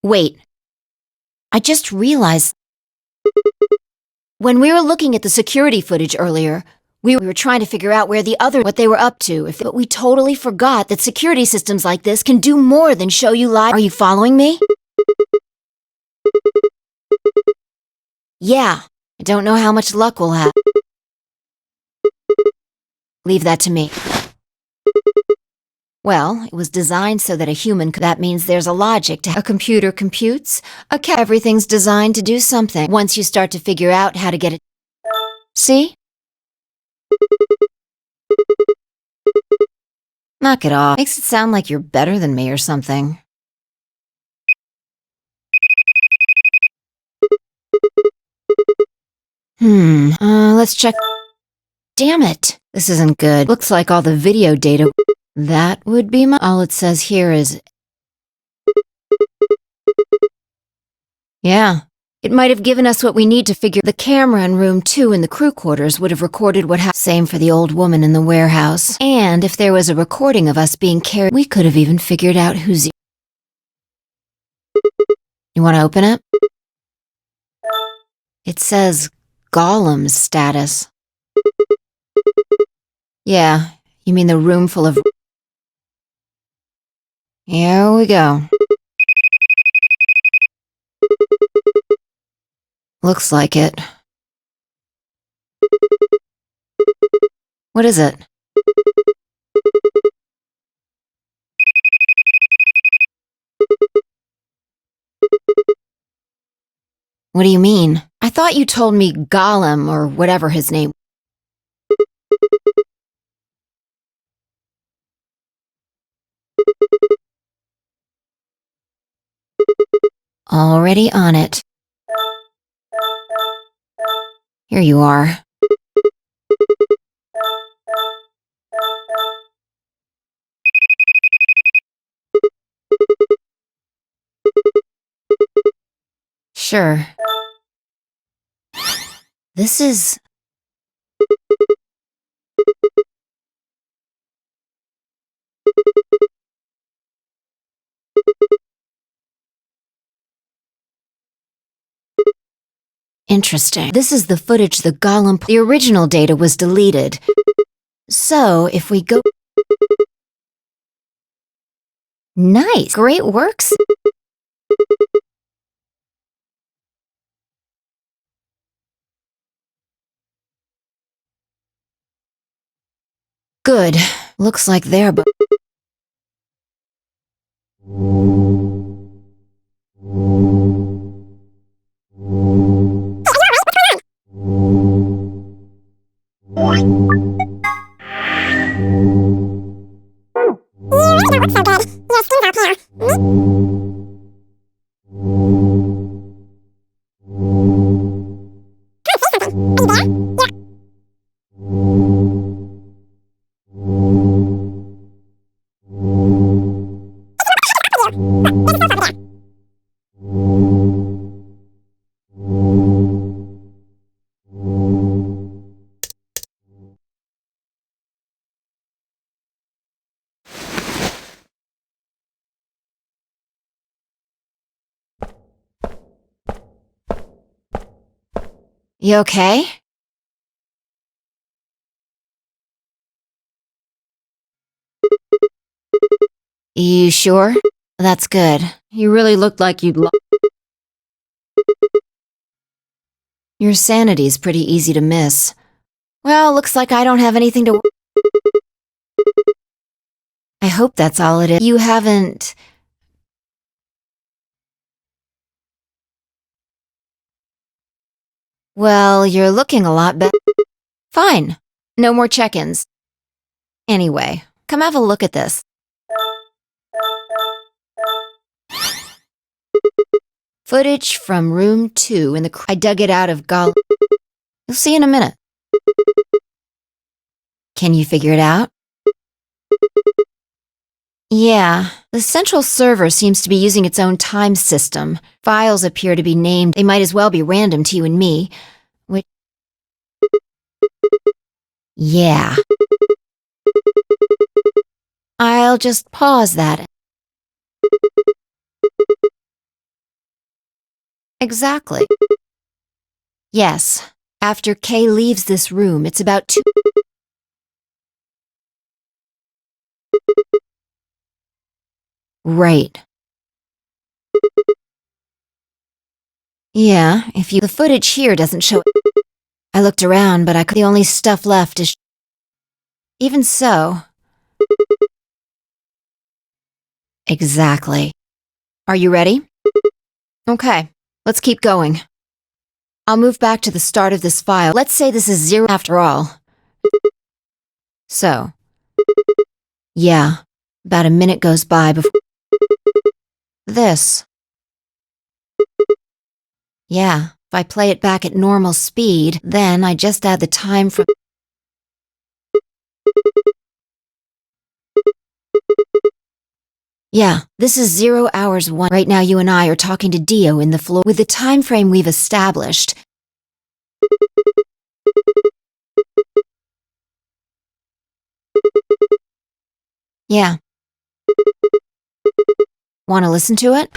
Wait, I just realized when we were looking at the security footage earlier, we were trying to figure out what they were up to, but we totally forgot that security systems like this can do more than show you live. Are you following me? Yeah, I don't know how much luck we'll have. Leave that to me. Well, it was designed so that a human could. That means there's a logic to a computer computes. Everything's designed to do something. Once you start to figure out how to get it. See? Knock it off. Makes it sound like you're better than me or something. Let's check. Damn it. This isn't good. Looks like all the video data. That would be all it says here is. Yeah. It might have given us what we need to figure. The camera in room 2 in the crew quarters would have recorded what happened. Same for the old woman in the warehouse. And if there was a recording of us being carried, we could have even figured out who's. You want to open it? It says Gollum's status. Yeah, you mean the room full of. Here we go. Looks like it. What is it? What do you mean? I thought you told me Gollum or whatever his name. Already on it. Here you are. Sure. This is. Interesting. This is the footage the Gollum. The original data was deleted. So, if we go. Nice. Great works. Good. Looks like they're. You okay? You sure? That's good. You really looked like you'd Your sanity's pretty easy to miss. Well, looks like I don't have anything to... I hope that's all it is. You haven't... Well, you're looking a lot better. Fine. No more check-ins. Anyway, come have a look at this. Footage from room 2 in the... I dug it out of You'll see in a minute. Can you figure it out? Yeah, the central server seems to be using its own time system. Files appear to be named. They might as well be random to you and me. Which... Yeah. I'll just pause that. Exactly. Yes. After Kay leaves this room, it's about 2... Right. Yeah, if you... The footage here doesn't show... I looked around, but the only stuff left is... Even so... Exactly. Are you ready? Okay, let's keep going. I'll move back to the start of this file. Let's say this is 0 after all. So... Yeah, about a minute goes by before... This. Yeah, if I play it back at normal speed, then I just add the time from... Yeah, this is 0 hours 1. Right now you and I are talking to Dio in the floor with the time frame we've established. Yeah. Want to listen to it?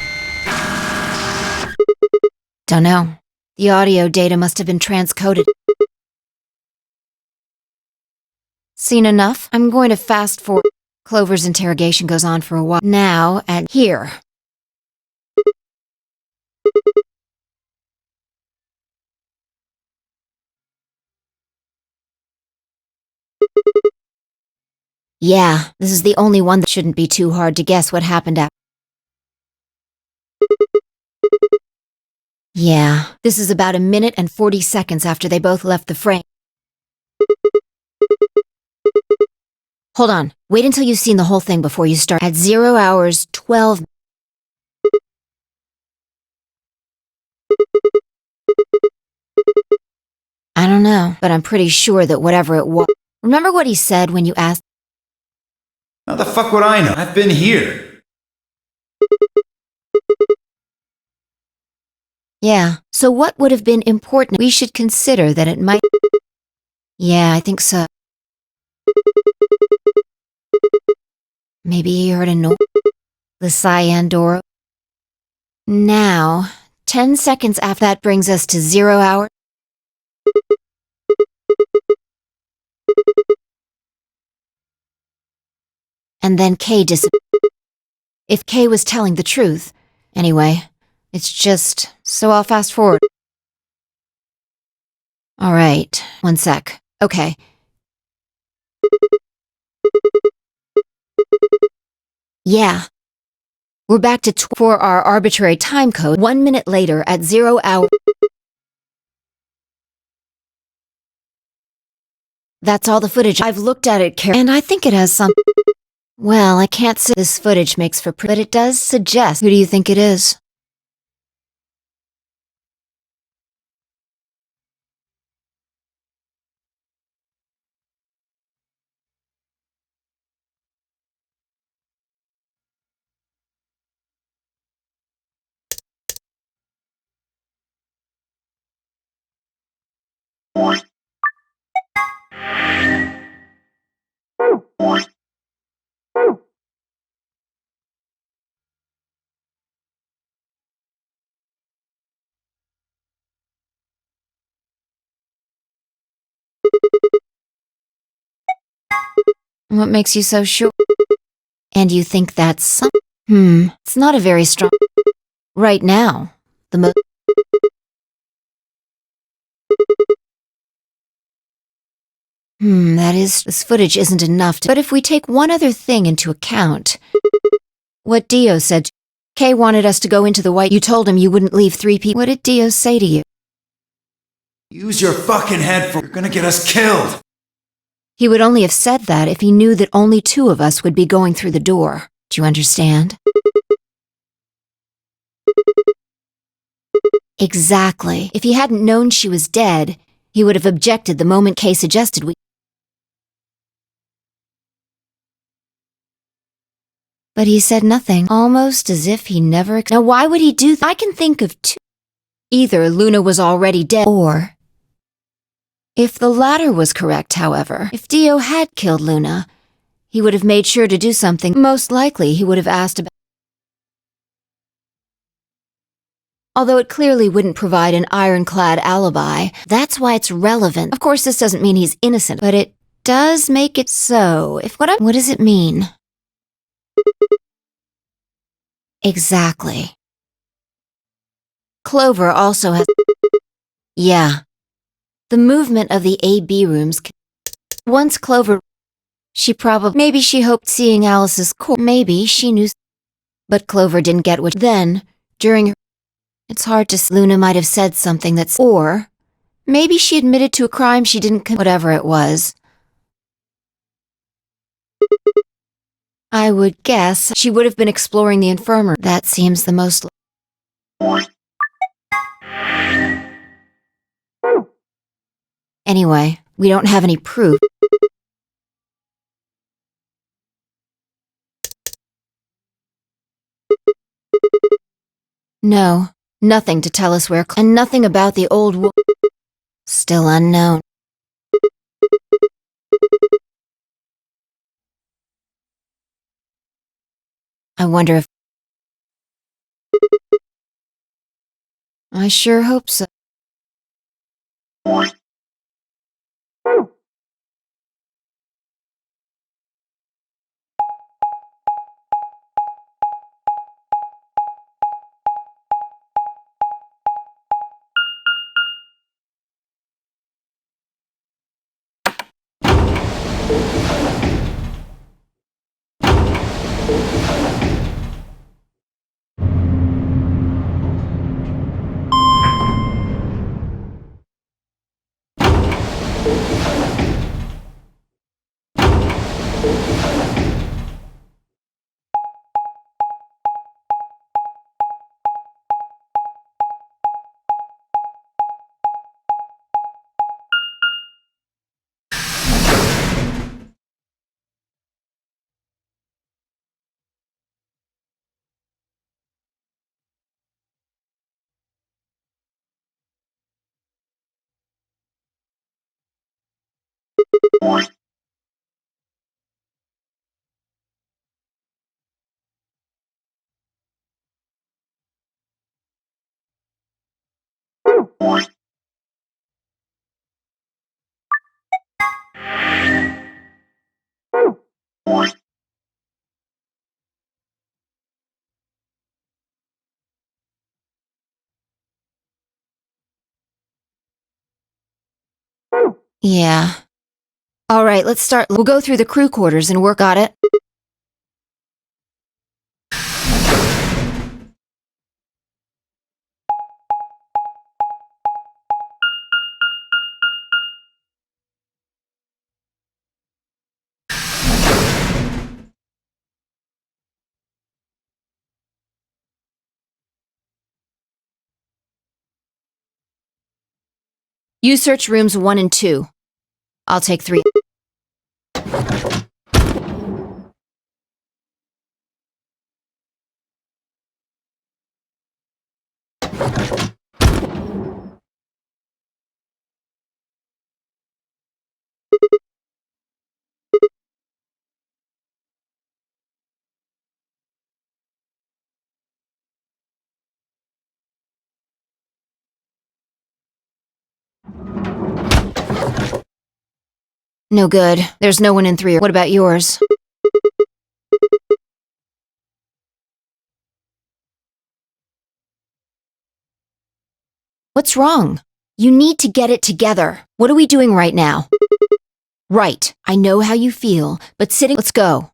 Don't know. The audio data must have been transcoded. Seen enough? I'm going to fast forward. Clover's interrogation goes on for a while. Now, and here. Yeah, this is the only one that shouldn't be too hard to guess what happened after. Yeah, this is about a minute and 40 seconds after they both left the frame. Hold on, wait until you've seen the whole thing before you start. At 0 hours 12... I don't know, but I'm pretty sure that whatever it was... Remember what he said when you asked... How the fuck would I know? I've been here. Yeah, so what would have been important? We should consider that it might... Yeah, I think so. Maybe he heard a noise. The cyan door. Now, 10 seconds after that brings us to 0 hour. And then Kay disappeared. If Kay was telling the truth. Anyway, it's just... So I'll fast forward. Alright, 1 sec. Okay. Yeah. We're back to for our arbitrary time code 1 minute later at 0 hour. That's all the footage. I've looked at it carefully, and I think it has some... Well, I can't say this footage makes for but it does suggest... Who do you think it is? What makes you so sure? And you think that's some... It's not a very strong... Right now, the This footage isn't enough to— But if we take one other thing into account— What Dio said— Kay wanted us to go into the white— You told him you wouldn't leave 3 people— What did Dio say to you? Use your fucking head for— You're gonna get us killed! He would only have said that if he knew that only 2 of us would be going through the door. Do you understand? Exactly. If he hadn't known she was dead, he would have objected the moment Kay suggested we— But he said nothing, almost as if he never— Now why would he do that? I can think of 2. Either Luna was already dead, or— If the latter was correct, however, if Dio had killed Luna, he would have made sure to do something. Most likely he would have asked about— Although it clearly wouldn't provide an ironclad alibi, that's why it's relevant. Of course, this doesn't mean he's innocent, but it does make it so. What does it mean? Exactly. Clover also has— Yeah. The movement of the A-B rooms— Once Clover— Maybe she hoped seeing Alice's corpse. Maybe she knew— But Clover didn't get what— Then, during her— It's hard to— Luna might have said something that's— Or, maybe she admitted to a crime she didn't commit. Whatever it was. I would guess she would have been exploring the infirmary. That seems the most— Anyway, we don't have any proof. No, nothing to tell us where— And nothing about the old— Still unknown. I wonder if— I sure hope so. Yeah. All right, let's start. We'll go through the crew quarters and work on it. You search rooms 1 and 2. I'll take 3. No good. There's no one in 3. What about yours? What's wrong? You need to get it together. What are we doing right now? Right. I know how you feel, but sitting— Let's go.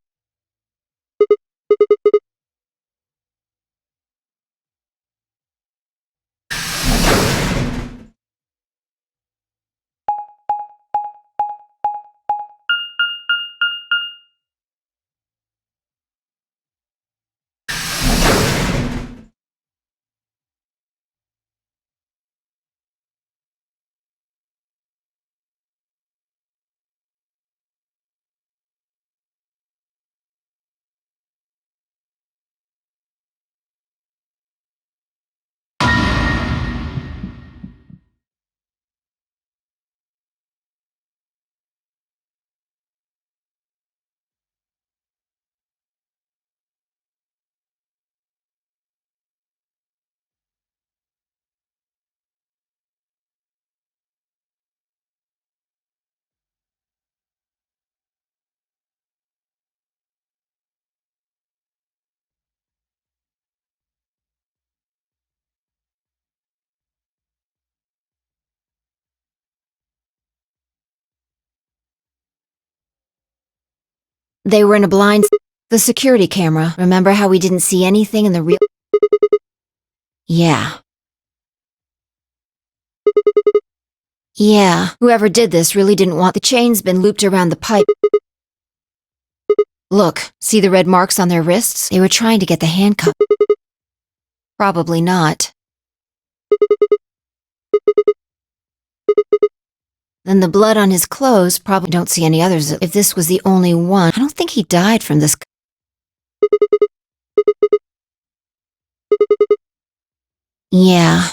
They were in a blind— The security camera. Remember how we didn't see anything in the real— Yeah. Yeah. Whoever did this really didn't want— The chain's been looped around the pipe. Look, see the red marks on their wrists? They were trying to get the handcuff. Probably not. Then the blood on his clothes— Probably don't see any others. If this was the only one, I don't think he died from this. Yeah.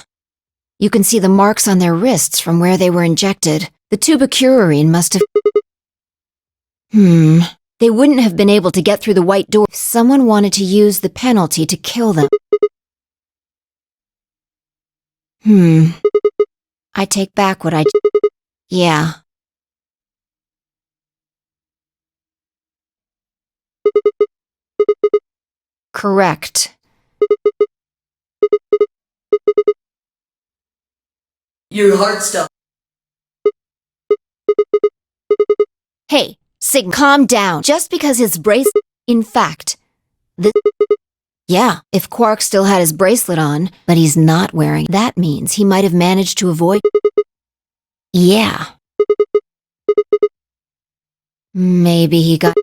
You can see the marks on their wrists from where they were injected. The tubocurarine must have— They wouldn't have been able to get through the white door if someone wanted to use the penalty to kill them. I take back what I— Yeah. Correct. Your heart stopped. Hey, Sig, calm down. Just because his bracelet— In fact, Yeah, if Quark still had his bracelet on, but he's not wearing— That means he might have managed to avoid— Yeah. Maybe he got—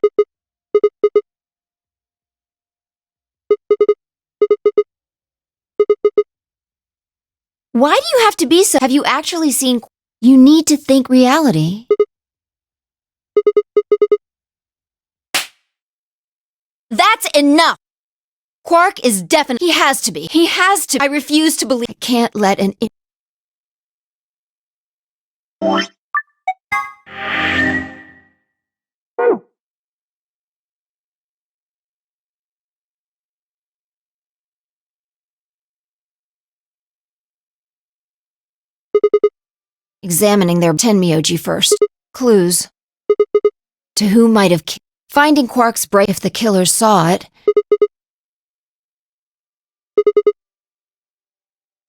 Why do you have to be so— Have you actually seen— You need to think reality. That's enough! Quark is definitely— He has to be. He has to— I refuse to believe— I can't let an— Examining their Tenmyoji first. Clues. To who might have— Finding Quark's bracelet if the killer saw it.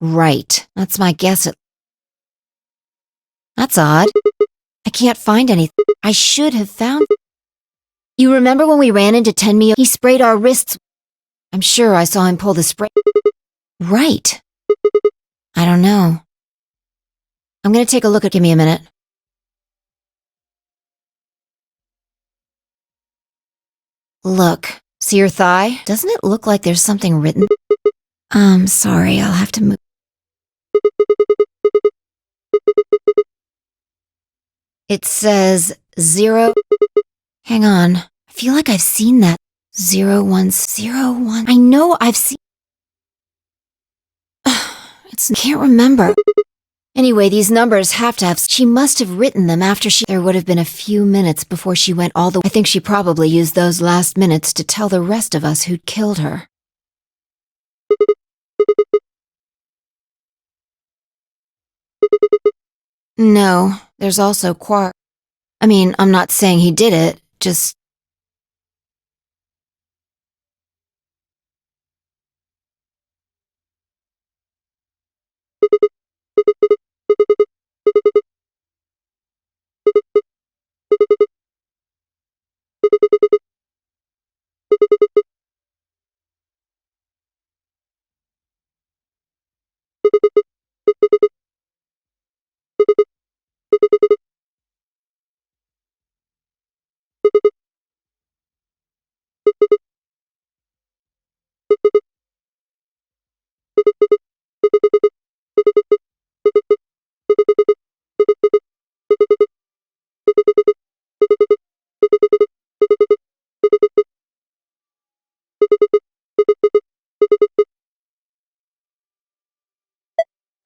Right. That's my guess. That's odd. I can't find anything. I should have found— You remember when we ran into Tenmyo? He sprayed our wrists. I'm sure I saw him pull the spray. Right. I don't know. I'm gonna take a look at— Give me a minute. Look. See your thigh? Doesn't it look like there's something written? Sorry, I'll have to move. It says 0. Hang on. I feel like I've seen that. 0101. I know I've seen— Can't remember. Anyway, these numbers have to have— She must have written them after she— There would have been a few minutes before she went all the— I think she probably used those last minutes to tell the rest of us who'd killed her. No, there's also Quark. I mean, I'm not saying he did it, just—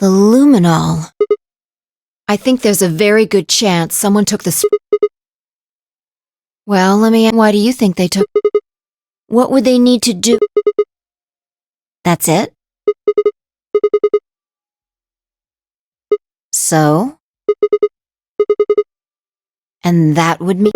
The luminol. I think there's a very good chance someone took the Well, let me ask, why do you think they took? What would they need to do? That's it? So? And that would mean...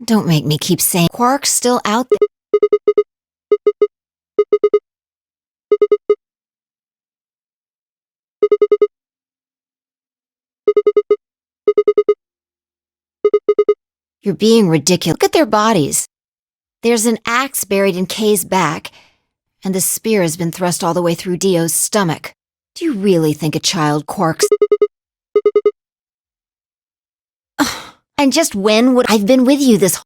Don't make me keep saying Quark's still out there. You're being ridiculous. Look at their bodies. There's an axe buried in Kay's back, and the spear has been thrust all the way through Dio's stomach. Do you really think a child Quark's... Ugh. And just when would I've been with you this...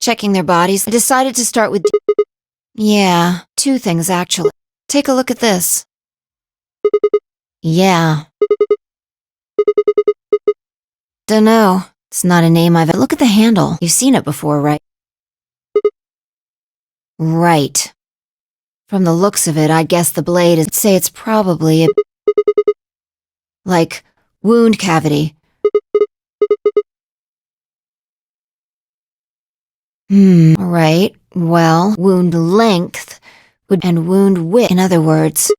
Checking their bodies, I decided to start with... Yeah, two things actually. Take a look at this. Yeah. Dunno. It's not a name I've... Look at the handle. You've seen it before, right? Right. From the looks of it, I guess the blade is... Say it's probably a... Like, wound cavity. Right. Well, wound length would... And wound width, in other words.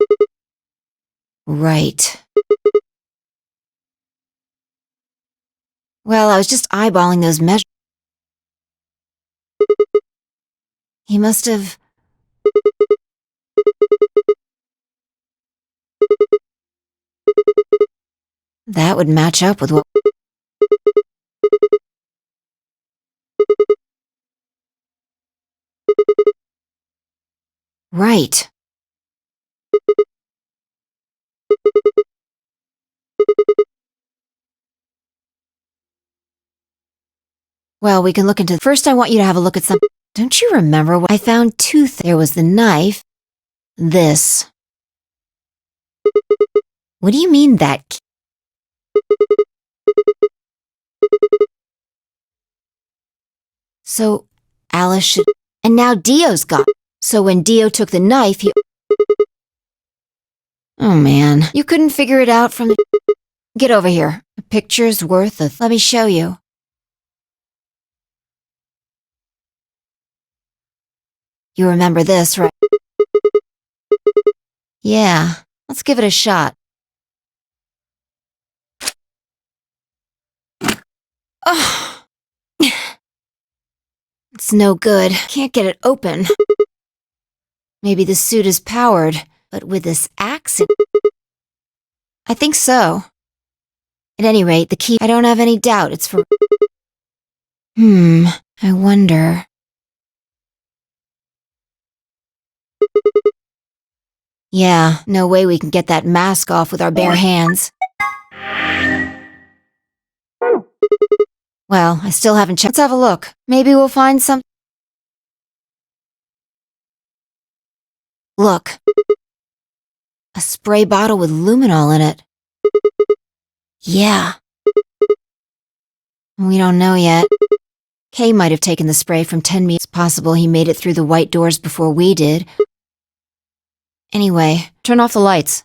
Right. Well, I was just eyeballing those measures. He must have... That would match up with what... Right. Well, we can look into... First, I want you to have a look at some... Don't you remember what I found? There was the knife. This. What do you mean that? So, Alice should... And now Dio's got... So when Dio took the knife, he... Oh man, you couldn't figure it out from... Get over here. A picture's worth of... Let me show you. You remember this, right? Yeah, let's give it a shot. Oh, it's no good. Can't get it open. Maybe the suit is powered, but with this axe... I think so. At any rate, the key... I don't have any doubt it's for... I wonder... Yeah, no way we can get that mask off with our bare hands. Well, I still haven't checked. Let's have a look. Maybe we'll find some... Look. A spray bottle with luminol in it. Yeah. We don't know yet. Kay might have taken the spray from 10 meters. It's possible he made it through the white doors before we did. Anyway, turn off the lights.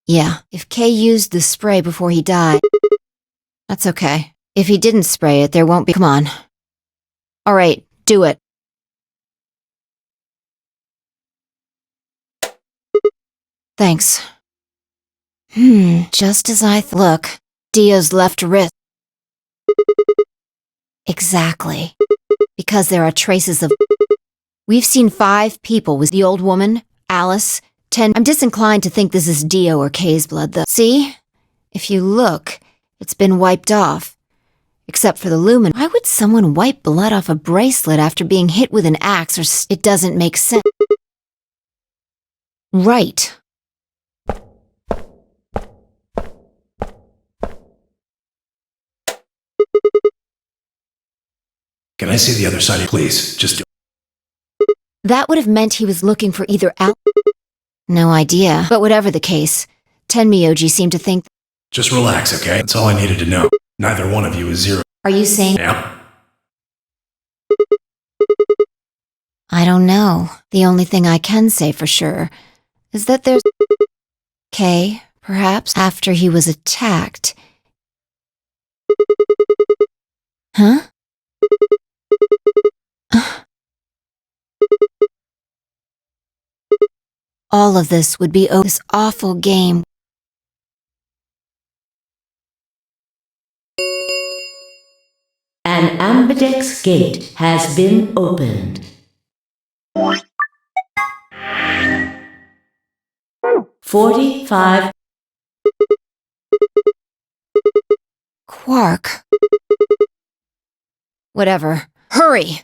Yeah, if Kay used the spray before he died, that's okay. If he didn't spray it, there won't be... Come on. All right, do it. Thanks. Just as I look, Dio's left wrist. Exactly. Because there are traces of... We've seen 5 people with the old woman, Alice, 10... I'm disinclined to think this is Dio or Kay's blood, though. See? If you look, it's been wiped off. Except for the lumen. Why would someone wipe blood off a bracelet after being hit with an axe or... It doesn't make sense. Right. Can I see the other side, please? Just... That would have meant he was looking for either Al... No idea. But whatever the case, Tenmyoji seemed to think... Just relax, okay? That's all I needed to know. Neither one of you is zero. Are you saying... Yeah? I don't know. The only thing I can say for sure is that there's... Kay, perhaps, after he was attacked. Huh? All of this would be this awful game. An ambidex gate has been opened. 45. Quark. Whatever. Hurry!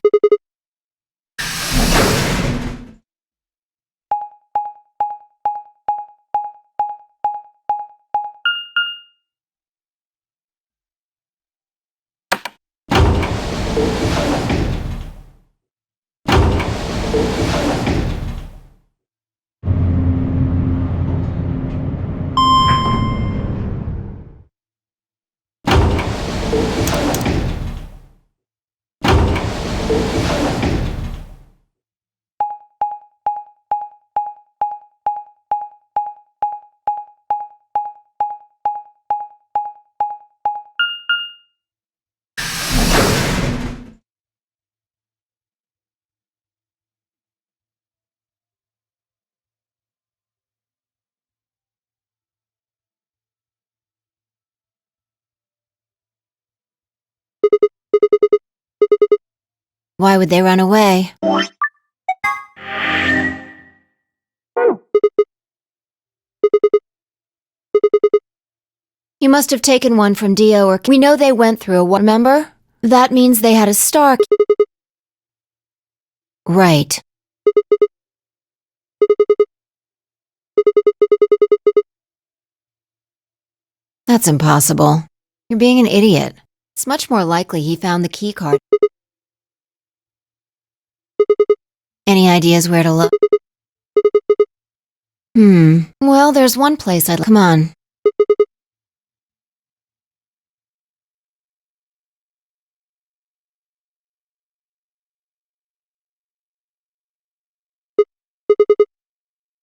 Why would they run away? You must have taken one from Dio or... We know they went through a... Remember? That means they had a star... Right. That's impossible. You're being an idiot. It's much more likely he found the key card. Any ideas where to look? Well, there's one place I'd... Come on.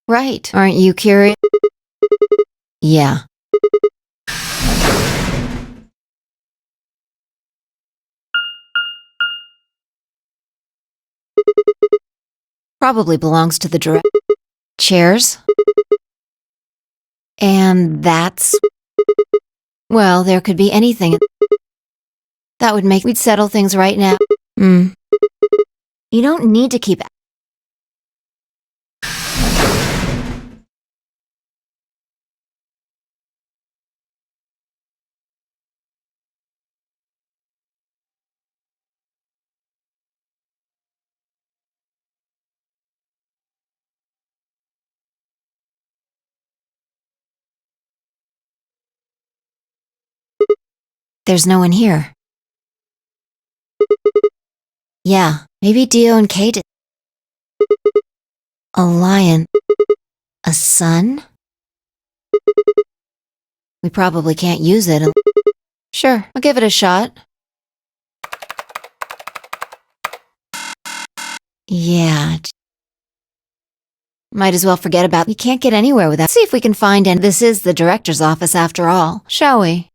Right. Aren't you curious? Yeah. Probably belongs to the direct... Chairs? And that's... Well, there could be anything. That would make... We'd settle things right now. You don't need to keep... There's no one here. Yeah, maybe Dio and Kate... A lion. A sun? We probably can't use it. Sure, I'll give it a shot. Yeah. Might as well forget about... We can't get anywhere without... See if we can find... And this is the director's office after all, shall we?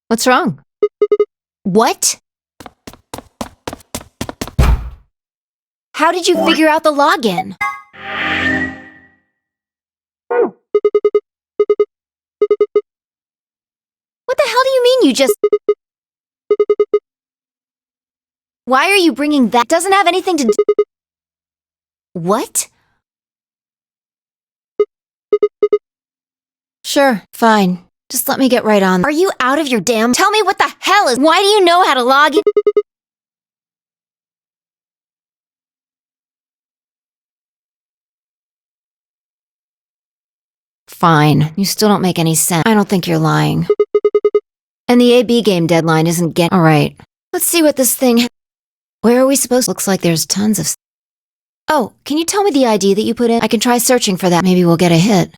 What's wrong? What? How did you figure out the login? What the hell do you mean you just... Why are you bringing that? Doesn't have anything to do... What? Sure, fine. Just let me get right on. Are you out of your damn... Tell me what the hell is... Why do you know how to log in? Fine. You still don't make any sense. I don't think you're lying. And the AB game deadline isn't getting... Alright. Let's see what this thing... Where are we supposed... Looks like there's tons of... Oh, can you tell me the ID that you put in? I can try searching for that. Maybe we'll get a hit.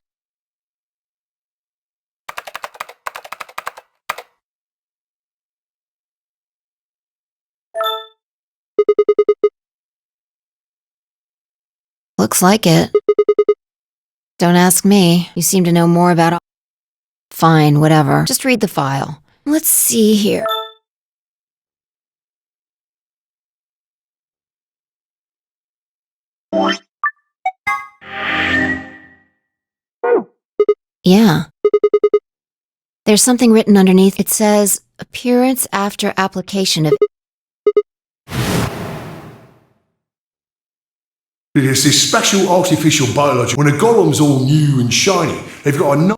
Looks like it. Don't ask me. You seem to know more about it. Fine, whatever. Just read the file. Let's see here. Yeah. There's something written underneath. It says, appearance after application of... It's this special artificial biology. When a golem's all new and shiny, they've got a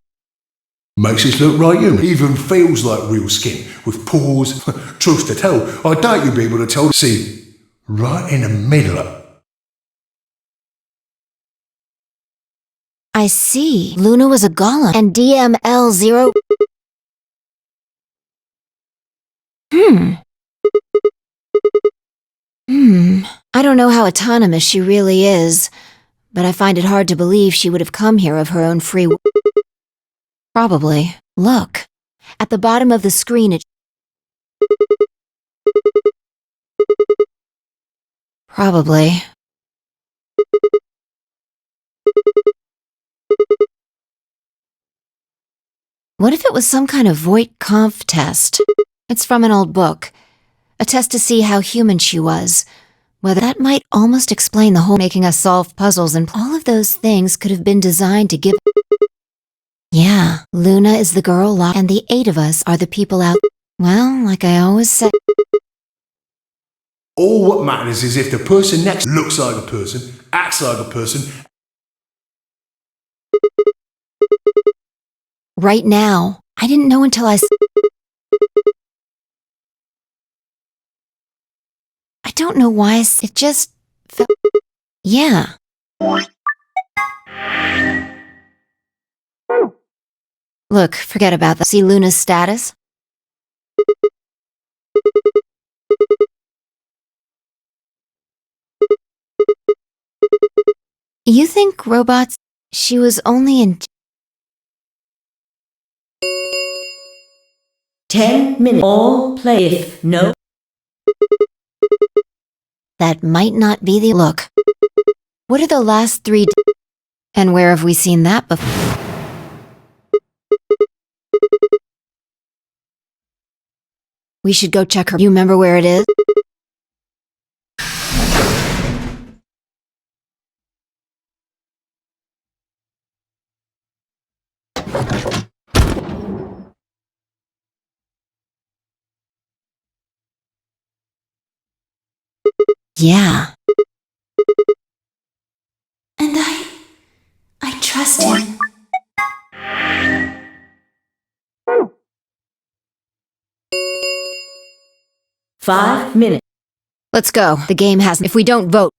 makes it look right human. Even feels like real skin, with pores. Truth to tell, I doubt you'll be able to tell. See, right in the middle. I see. Luna was a golem. And DML0... I don't know how autonomous she really is, but I find it hard to believe she would have come here of her own free will. Probably. Look. At the bottom of the screen it... Probably. What if it was some kind of Voight-Kampff test? It's from an old book. A test to see how human she was. Whether that might almost explain the whole making us solve puzzles, and all of those things could have been designed to give... Yeah, Luna is the girl locked, and the 8 of us are the people out... Well, like I always say... All what matters is if the person next looks like a person, acts like a person... Right now, I didn't know until I don't know why it just felt... Yeah. Look, forget about that. See Luna's status? You think robots... She was only in... 10 minutes. All play if no. That might not be the... Look. What are the last 3... And where have we seen that before? We should go check her. You remember where it is? Yeah. And I trust him. Five minutes. Let's go. The game has... If we don't vote...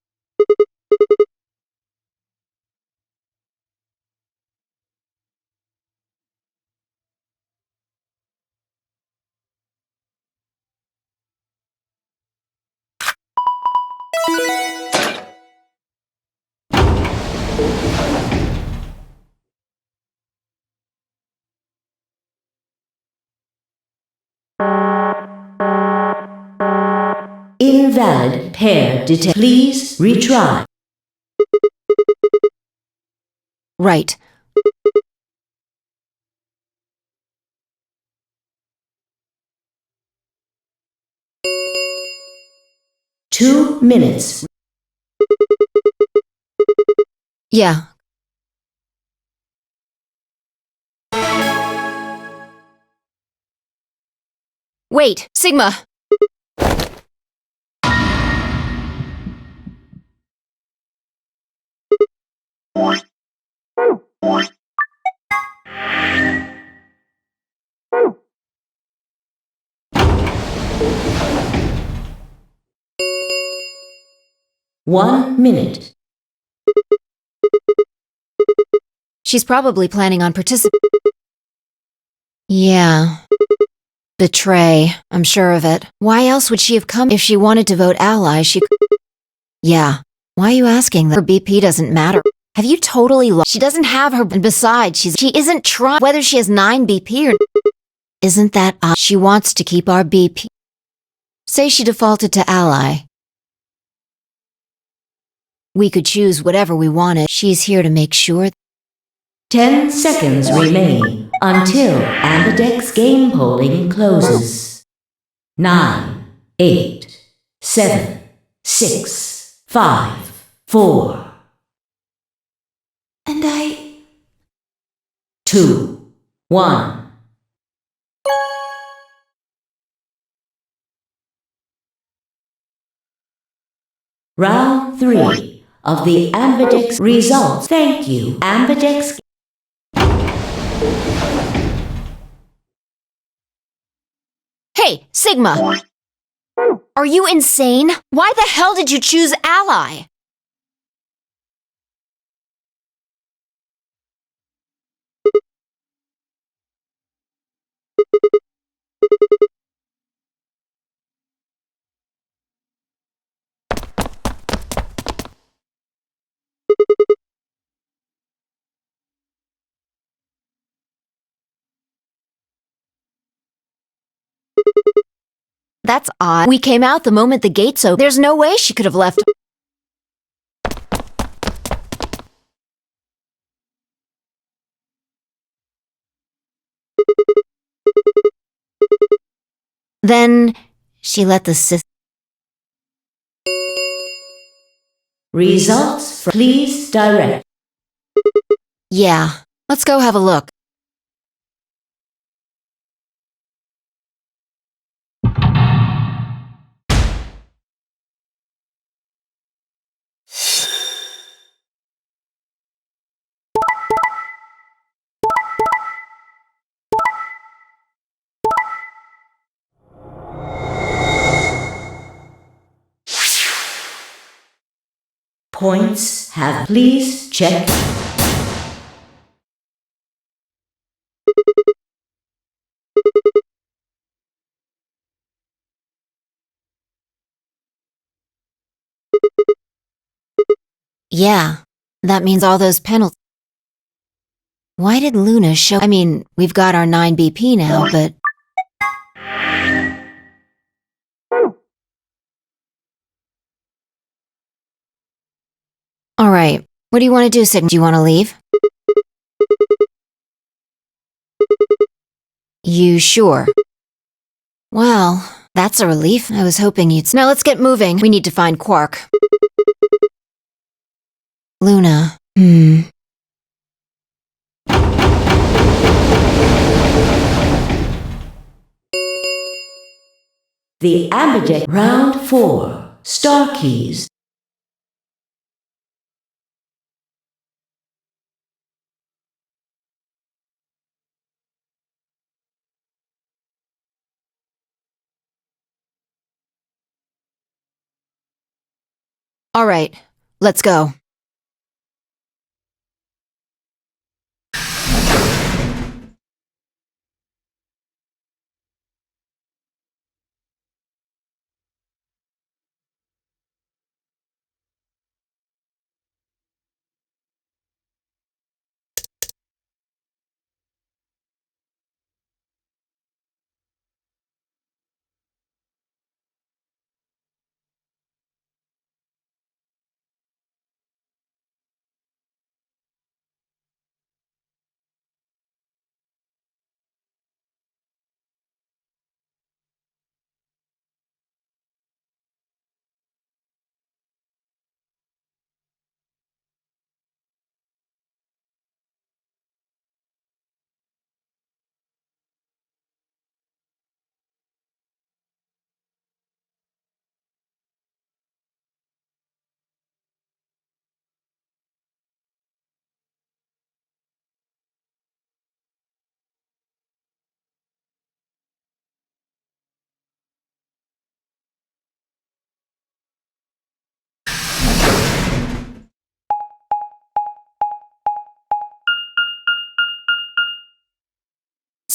Invalid pair detect. Please retry. Right. . 2 minutes. Yeah. Wait, Sigma! One minute. She's probably planning on participating. Yeah. Betray. I'm sure of it. Why else would she have come? If she wanted to vote ally, she could. Yeah. Why are you asking that? Her BP doesn't matter. Have you totally lost? She doesn't have her. And besides, she isn't trying. Whether she has 9 BP or. Isn't that odd? She wants to keep our BP. Say she defaulted to ally. We could choose whatever we wanted. She's here to make sure. 10 seconds remain until Ambidex game polling closes. 9, 8, 7, 6, 5, 4. And I. 2, 1. Round 3 of the Ambidex results. Thank you, Ambidex. Hey, Sigma! Are you insane? Why the hell did you choose ally? That's odd. We came out the moment the gates opened. There's no way she could have left. Then she let the Results, please direct. Yeah, let's go have a look. Points have please check. Yeah, that means all those penalties. Why did Luna show? I mean, we've got our 9 BP now, but. Alright, what do you want to do, Sigma? Do you want to leave? You sure? Well, that's a relief. I was hoping you'd. Now let's get moving. We need to find Quark. Luna. The Ambidex round 4. Star keys. Alright, let's go.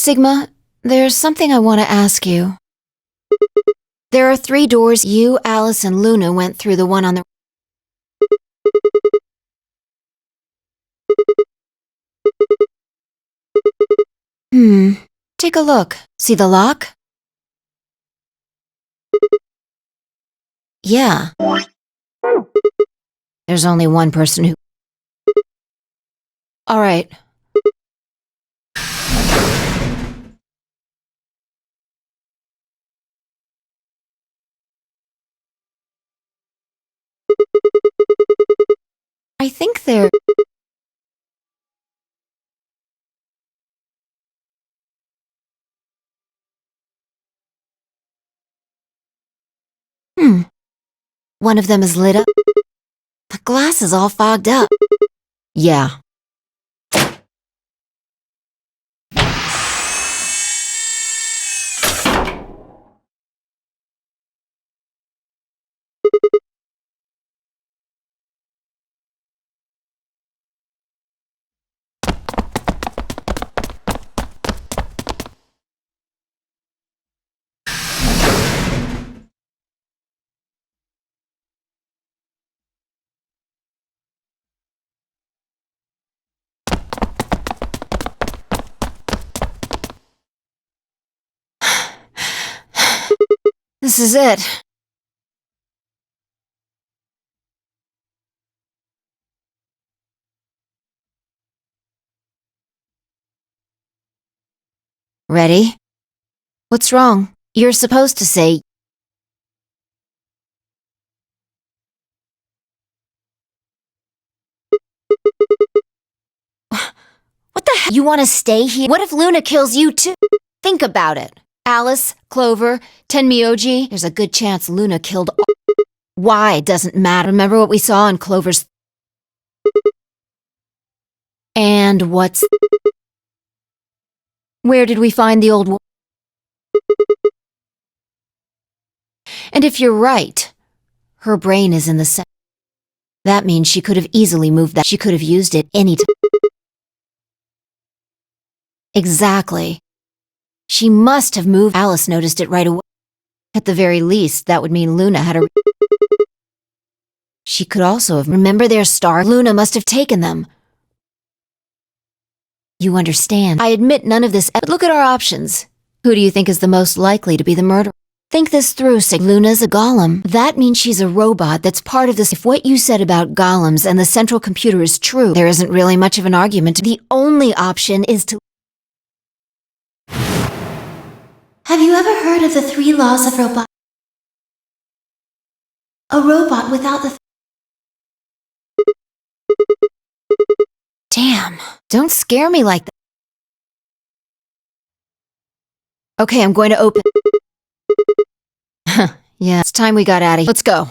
Sigma, there's something I want to ask you. There are 3 doors. You, Alice, and Luna went through the one on the... Take a look. See the lock? Yeah. There's only one person who... All right. I think they're... One of them is lit up. The glass is all fogged up. Yeah. This is it. Ready? What's wrong? You're supposed to say... What the hell? You want to stay here? What if Luna kills you too? Think about it. Alice, Clover, Tenmyoji, there's a good chance Luna killed all... Why doesn't matter. Remember what we saw in Clover's... And what's... Where did we find the old... And if you're right, her brain is in the center. That means she could have easily moved that. She could have used it any time. Exactly. She must have moved. Alice noticed it right away. At the very least, that would mean Luna had a... She could also have... Remember their star? Luna must have taken them. You understand. I admit none of this... But look at our options. Who do you think is the most likely to be the murderer? Think this through, Sig. Luna's a golem. That means she's a robot that's part of this. If what you said about golems and the central computer is true, there isn't really much of an argument. The only option is to... Have you ever heard of the 3 laws of robot? A robot without the... Damn, don't scare me like that. Okay, I'm going to open... Yeah, it's time we got out of here. Let's go.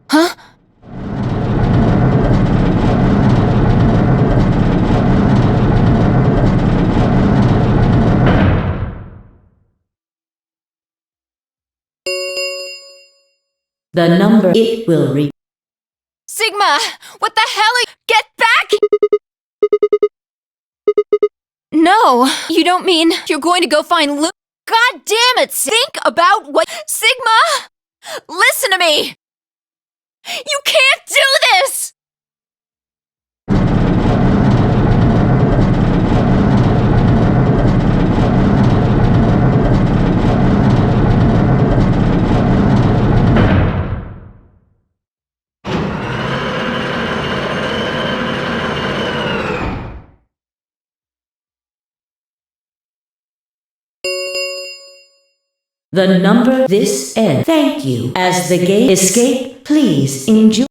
Huh? The number it will reach. Sigma! What the hell? Get back! No, you don't mean you're going to go find Luke? God damn it! Think about what... Sigma! Listen to me! You can't do this! The number this end. Thank you. As the gate escape, please enjoy.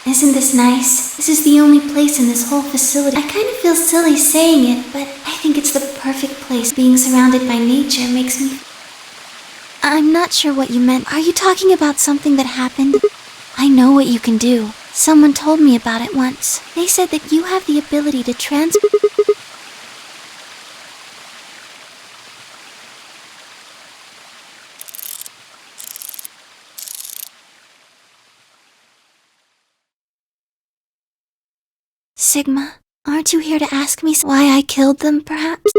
Isn't this nice? This is the only place in this whole facility. I kind of feel silly saying it, but I think it's the perfect place. Being surrounded by nature makes me... I'm not sure what you meant. Are you talking about something that happened? I know what you can do. Someone told me about it once. They said that you have the ability to Sigma, aren't you here to ask me why I killed them, perhaps?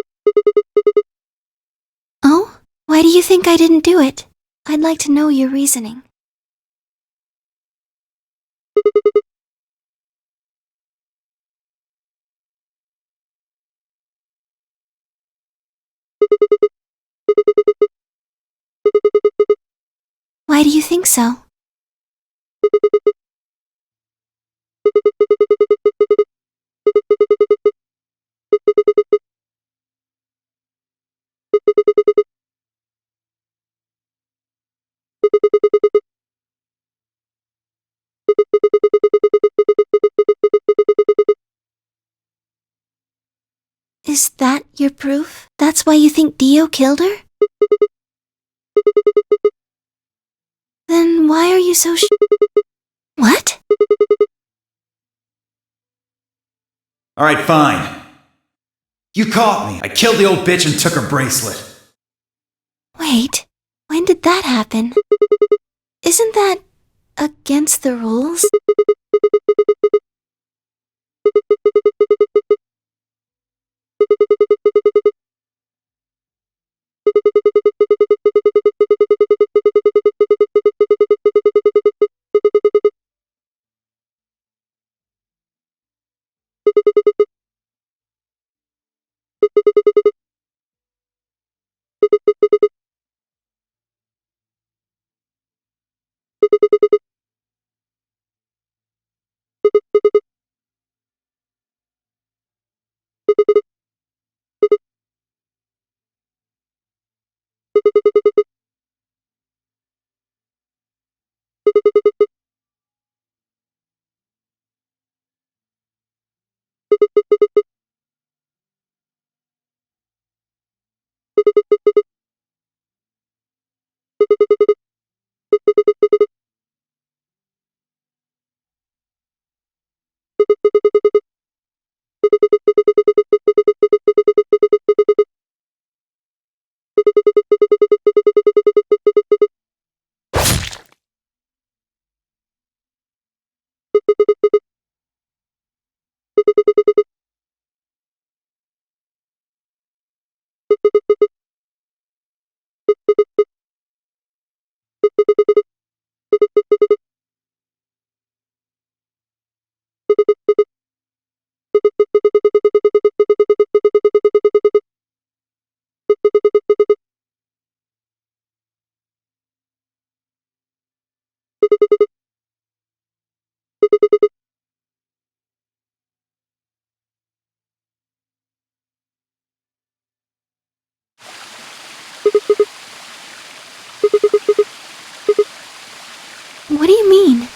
Oh? Why do you think I didn't do it? I'd like to know your reasoning. Why do you think so? Is that your proof? That's why you think Dio killed her? Then why are you so What? Alright, fine. You caught me. I killed the old bitch and took her bracelet. Wait, when did that happen? Isn't that against the rules? What do you mean?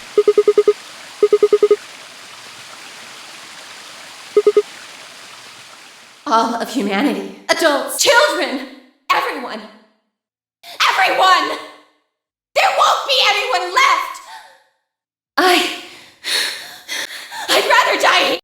All of humanity. Adults, children, everyone. Everyone! There won't be anyone left! I'd rather die.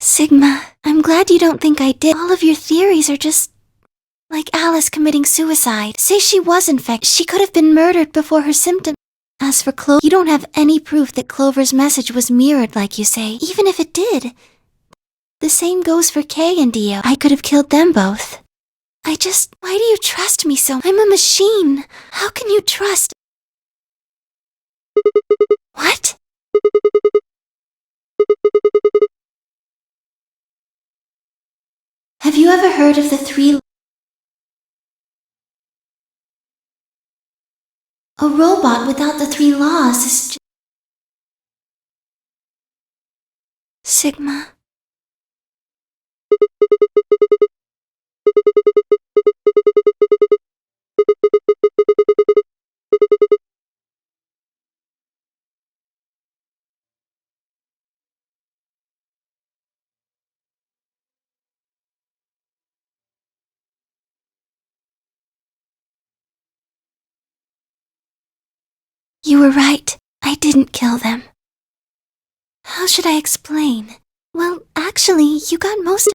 Sigma, I'm glad you don't think I did. All of your theories are just like Alice committing suicide. Say she was infected. She could have been murdered before her symptoms. As for Clover, you don't have any proof that Clover's message was mirrored like you say. Even if it did, the same goes for Kay and Dio. I could have killed them both. Why do you trust me so? I'm a machine. How can you trust? What? Have you ever heard of the three? A robot without the three laws is just... Sigma. You were right. I didn't kill them. How should I explain? Well, actually, you got most...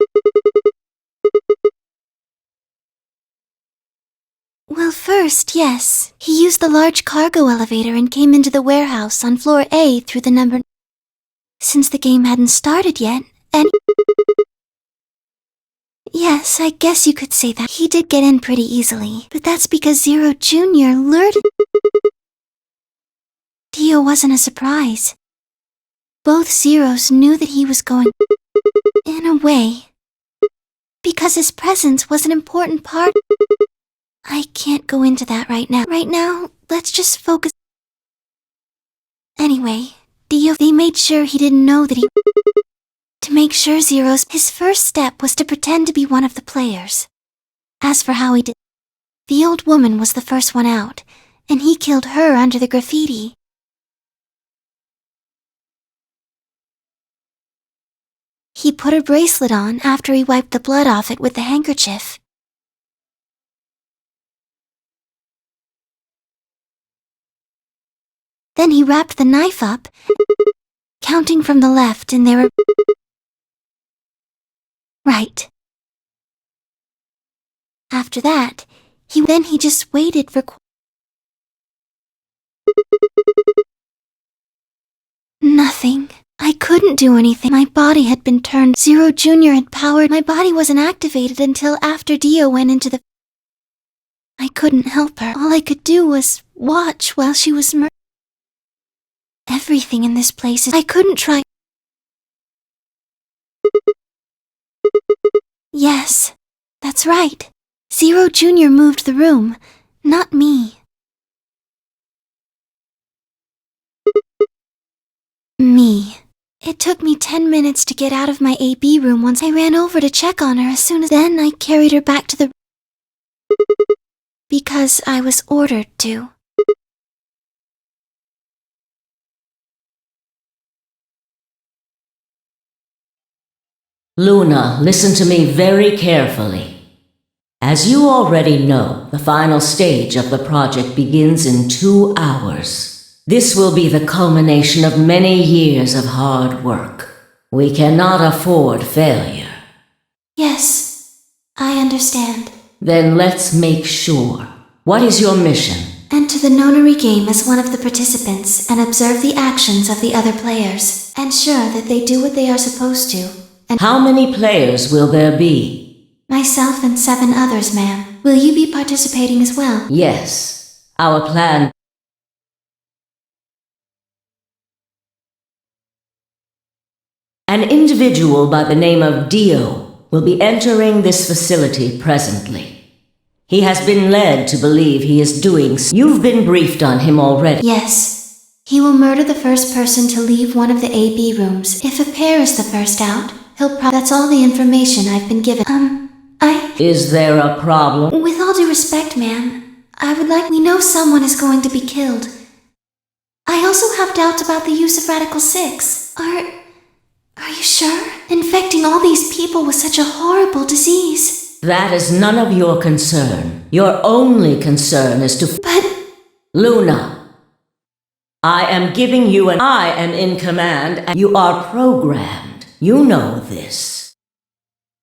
Well, first, yes. He used the large cargo elevator and came into the warehouse on floor A through the number... Since the game hadn't started yet, and... Yes, I guess you could say that. He did get in pretty easily, but that's because Zero Jr. lured... Dio wasn't a surprise. Both Zeros knew that he was going... In a way. Because his presence was an important part... I can't go into that right now. Right now, let's just focus... Anyway, Dio, they made sure he didn't know that he... To make sure Zero's... His first step was to pretend to be one of the players. As for how he did... The old woman was the first one out, and he killed her under the graffiti. He put her bracelet on after he wiped the blood off it with the handkerchief. Then he wrapped the knife up, counting from the left, and there were... Right. After that, he just waited for... Nothing. I couldn't do anything. My body had been turned. Zero Jr. had powered. My body wasn't activated until after Dio went into the... I couldn't help her. All I could do was watch while she was murdered. Everything in this place is... I couldn't try... Yes, that's right. Zero Jr. moved the room, not me. Me. It took me 10 minutes to get out of my AB room once I ran over to check on her as soon as... Then I carried her back to the... Because I was ordered to. Luna, listen to me very carefully. As you already know, the final stage of the project begins in 2 hours. This will be the culmination of many years of hard work. We cannot afford failure. Yes, I understand. Then let's make sure. What is your mission? Enter the nonary game as one of the participants and observe the actions of the other players. Ensure that they do what they are supposed to. And how many players will there be? Myself and 7 others, ma'am. Will you be participating as well? Yes. Our plan... An individual by the name of Dio will be entering this facility presently. He has been led to believe he is doing... You've been briefed on him already. Yes. He will murder the first person to leave one of the AB rooms. If a pair is the first out, that's all the information I've been given. Is there a problem? With all due respect, ma'am, we know someone is going to be killed. I also have doubts about the use of Radical 6. Are you sure? Infecting all these people with such a horrible disease. That is none of your concern. Your only concern is to... But... Luna, I am giving you I am in command and you are programmed. You know this.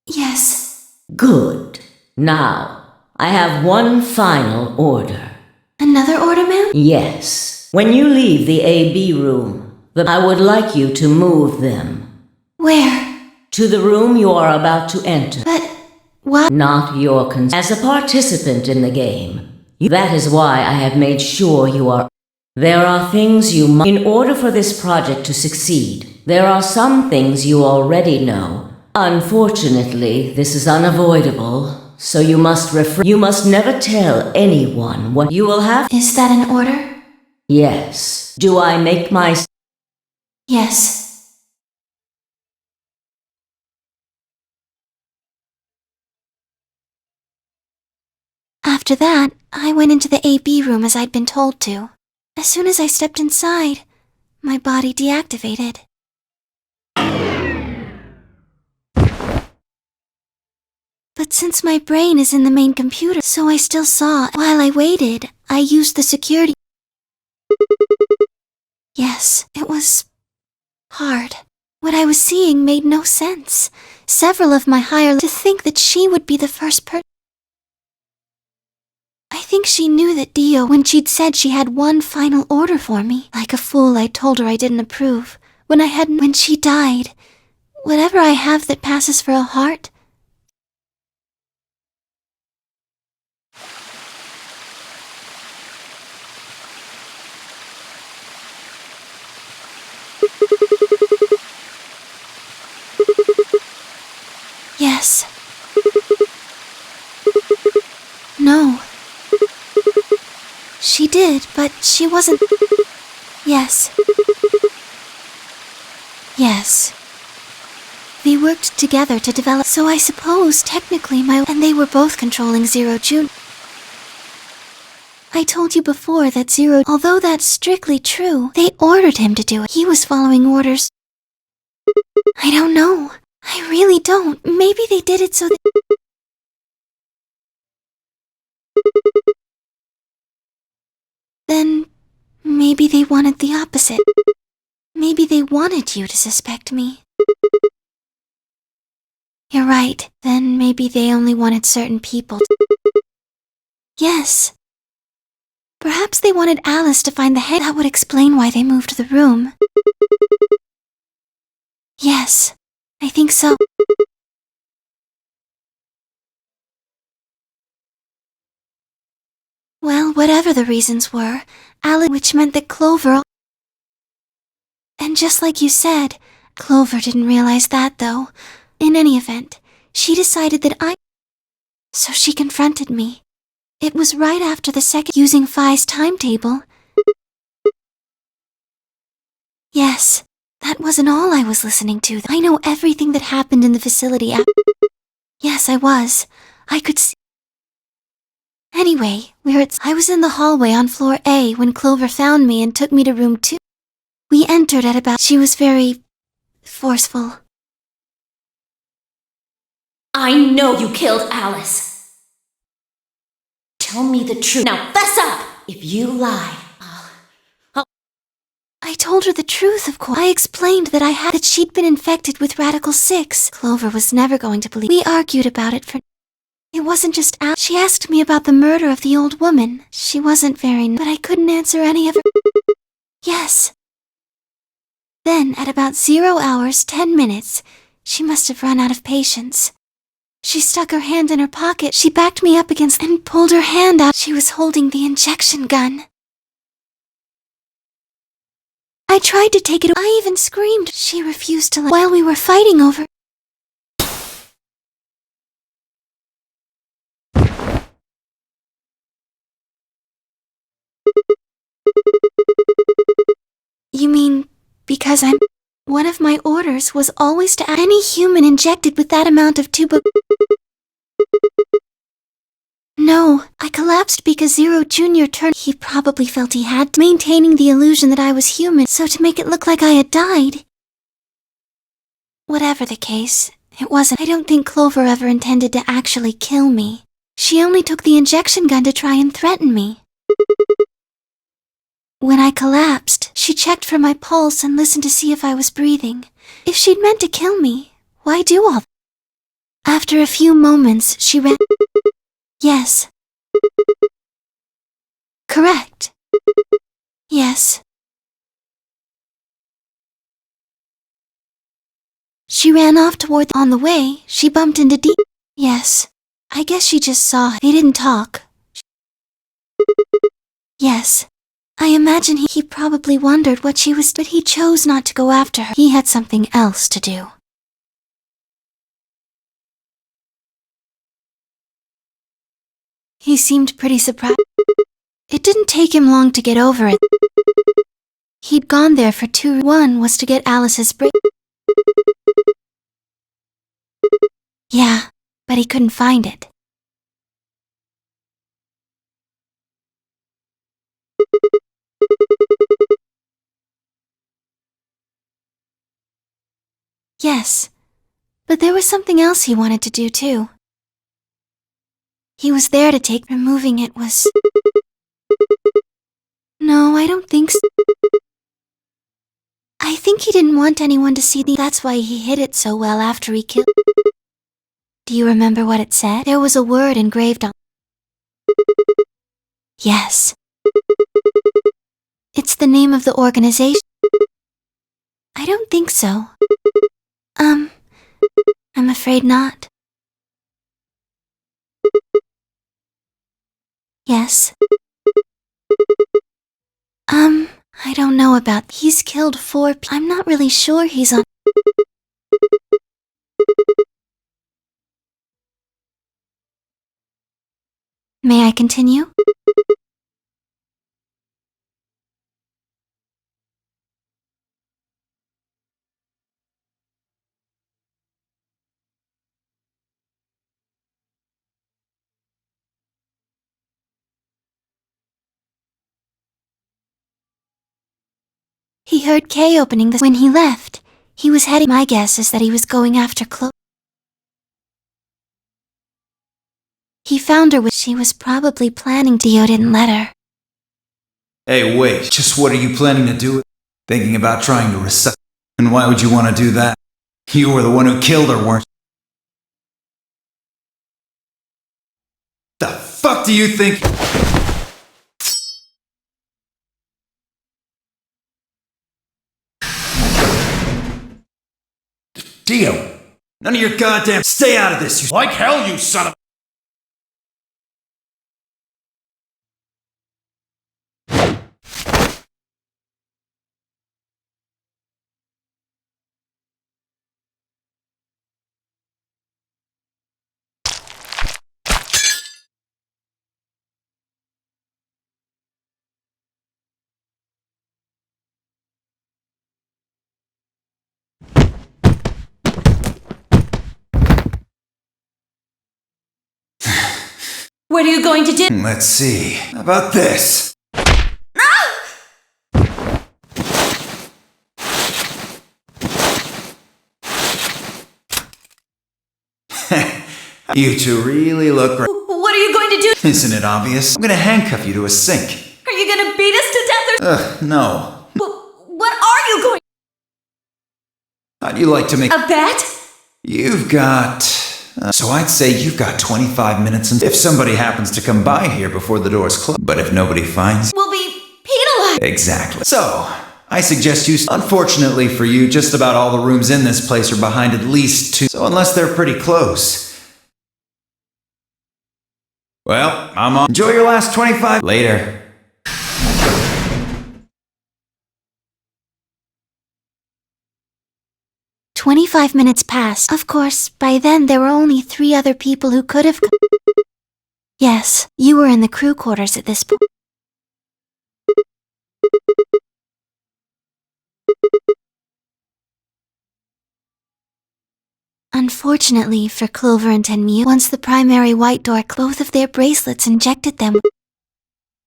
Yes. Good. Now, I have one final order. Another order, ma'am? Yes. When you leave the AB room, I would like you to move them. Where? To the room you are about to enter. But what? Not your concern. As a participant in the game, that is why I have made sure you are. There are things you must. In order for this project to succeed, there are some things you already know. Unfortunately, this is unavoidable, so you must You must never tell anyone what you will have. Is that an order? Yes. Do I make my... Yes. After that, I went into the AB room as I'd been told to. As soon as I stepped inside, my body deactivated. But since my brain is in the main computer, so I still saw. While I waited, I used the security. Yes, it was hard. What I was seeing made no sense. Several of my higher to think that she would be the first person. I think she knew that Dio when she'd said she had one final order for me. Like a fool, I told her I didn't approve. When she died, whatever I have that passes for a heart. Yes. No. She did, but she wasn't. Yes. Yes. They worked together to develop, so I suppose technically and they were both controlling Zero June. I told you before that Zero, although that's strictly true, they ordered him to do it. He was following orders. I don't know. I really don't. Maybe they did it so that... Then, maybe they wanted the opposite. Maybe they wanted you to suspect me. You're right. Then maybe they only wanted certain people to... Yes. Perhaps they wanted Alice to find the head. That would explain why they moved the room. Yes, I think so. Well, whatever the reasons were, Alice, which meant that Clover... And just like you said, Clover didn't realize that, though. In any event, she decided that So she confronted me. It was right after the second using Phi's timetable. Yes, that wasn't all I was listening to. I know everything that happened in the facility. Yes, I was. I could see... Anyway, I was in the hallway on floor A when Clover found me and took me to room 2. We entered at about... She was very... forceful. I know you killed Alice. Tell me the truth. Now fess up! If you lie, I told her the truth, of course. I explained that she'd been infected with Radical 6. Clover was never going to believe. We argued about it for... It wasn't just Alice. She asked me about the murder of the old woman. She wasn't very... But I couldn't answer any of her... Yes. Then, at about 0 hours, 10 minutes, she must have run out of patience. She stuck her hand in her pocket. She backed me up against and pulled her hand out. She was holding the injection gun. I tried to take it away. I even screamed. She refused to let... While we were fighting over... You mean, because I'm... One of my orders was always to any human injected with that amount of No, I collapsed because Zero Jr. turned... He probably felt he had to, maintaining the illusion that I was human, so to make it look like I had died. Whatever the case, it wasn't... I don't think Clover ever intended to actually kill me. She only took the injection gun to try and threaten me. When I collapsed, she checked for my pulse and listened to see if I was breathing. If she'd meant to kill me, why do all that? After a few moments, she ran. Yes. Correct. Yes. She ran off toward. On the way, she bumped into D. Yes. I guess she just saw. They didn't talk. Yes. I imagine he probably wondered what she was, but he chose not to go after her. He had something else to do. He seemed pretty surprised. It didn't take him long to get over it. He'd gone there for two. One was to get Alice's bracelet. Yeah, but he couldn't find it. Yes, but there was something else he wanted to do too. He was there to take. Removing it was. No, I don't think so. I think he didn't want anyone to see the. That's why he hid it so well after he killed. Do you remember what it said? There was a word engraved on. Yes. It's the name of the organization. I don't think so. I'm afraid not. Yes. I don't know about. He's killed 4 people. I'm not really sure he's on. May I continue? He heard Kay opening the. When he left, he was heading. My guess is that he was going after Chloe. He found her. She was probably planning. Dio didn't let her. Hey, wait. Just what are you planning to do? Thinking about trying to resuscitate? And why would you want to do that? You were the one who killed her, weren't you? The fuck do you think? Dio! None of your goddamn. Stay out of this, you. Like hell, you son of. What are you going to do? Let's see. How about this? You two really look great. What are you going to do? Isn't it obvious? I'm gonna handcuff you to a sink. Are you going to beat us to death or... Ugh, no. What are you going... How'd you like to make... A bet? You've got... so I'd say you've got 25 minutes and if somebody happens to come by here before the doors close. But if nobody finds... We'll be penalized. Exactly. So, I suggest you... Unfortunately for you, just about all the rooms in this place are behind at least 2. So unless they're pretty close... Well, I'm on. Enjoy your last 25. Later. "25 minutes passed. Of course, by then there were only 3 other people who could have. Yes, you were in the crew quarters at this point. Unfortunately for Clover and Tenmio, once the primary white door closed, both of their bracelets injected them.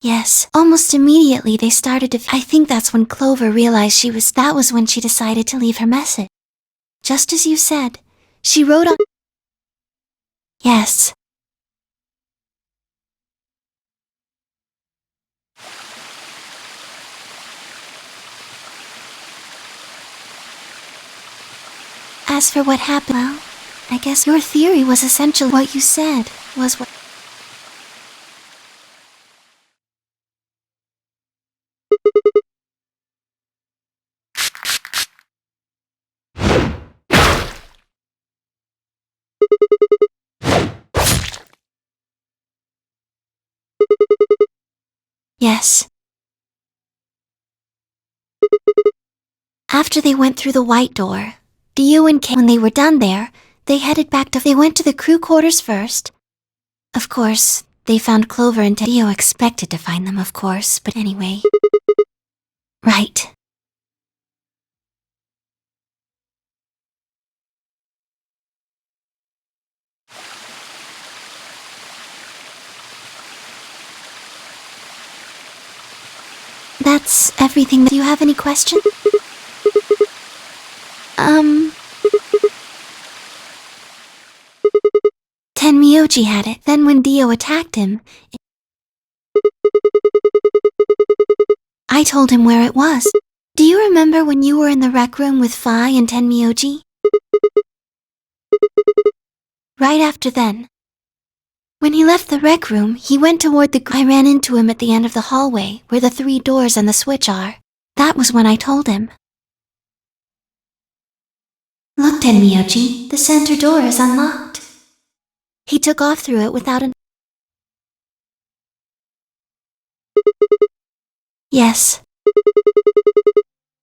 Yes, almost immediately they started to. I think that's when Clover realized she was. That was when she decided to leave her message. Just as you said, she wrote on. Yes. As for what happened, well, I guess your theory was essentially what you said, was what. Yes. After they went through the white door, Dio and Kay, when they were done there, they headed back to. They went to the crew quarters first. Of course, they found Clover and Dio expected to find them, of course, but anyway. Right. That's everything. Do you have any questions? Tenmyoji had it. Then when Dio attacked him, I told him where it was. Do you remember when you were in the rec room with Phi and Tenmyoji? Right after then. When he left the rec room, he went toward the. I ran into him at the end of the hallway, where the 3 doors and the switch are. That was when I told him. Look, Tenmyoji, the center door is unlocked. He took off through it without an. Yes.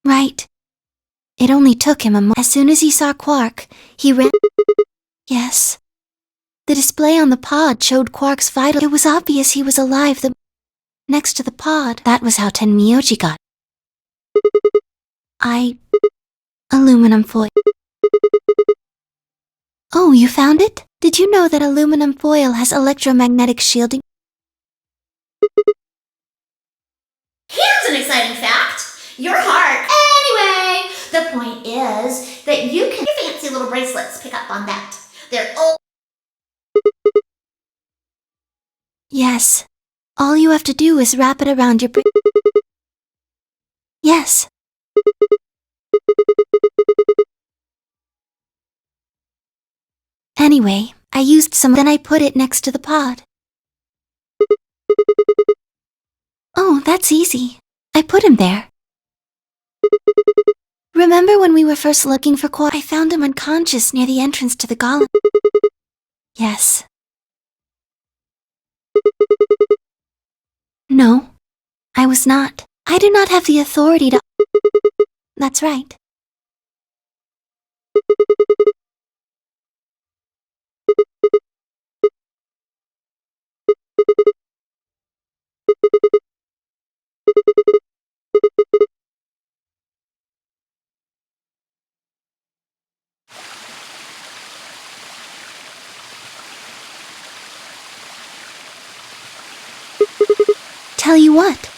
Right. It only took him a moment. As soon as he saw Quark, he ran. Yes. The display on the pod showed Quark's vital. It was obvious he was alive. Next to the pod, that was how Tenmyoji got. Aluminum foil. Oh, you found it? Did you know that aluminum foil has electromagnetic shielding? Here's an exciting fact. Your heart. Anyway, the point is that you can your fancy little bracelets pick up on that. They're all. Yes. All you have to do is wrap it around your Yes. Anyway, I used some, then I put it next to the pod. Oh, that's easy. I put him there. Remember when we were first looking for Quark? I found him unconscious near the entrance to the golem. Yes. No, I was not. I do not have the authority to. That's right. Tell you what.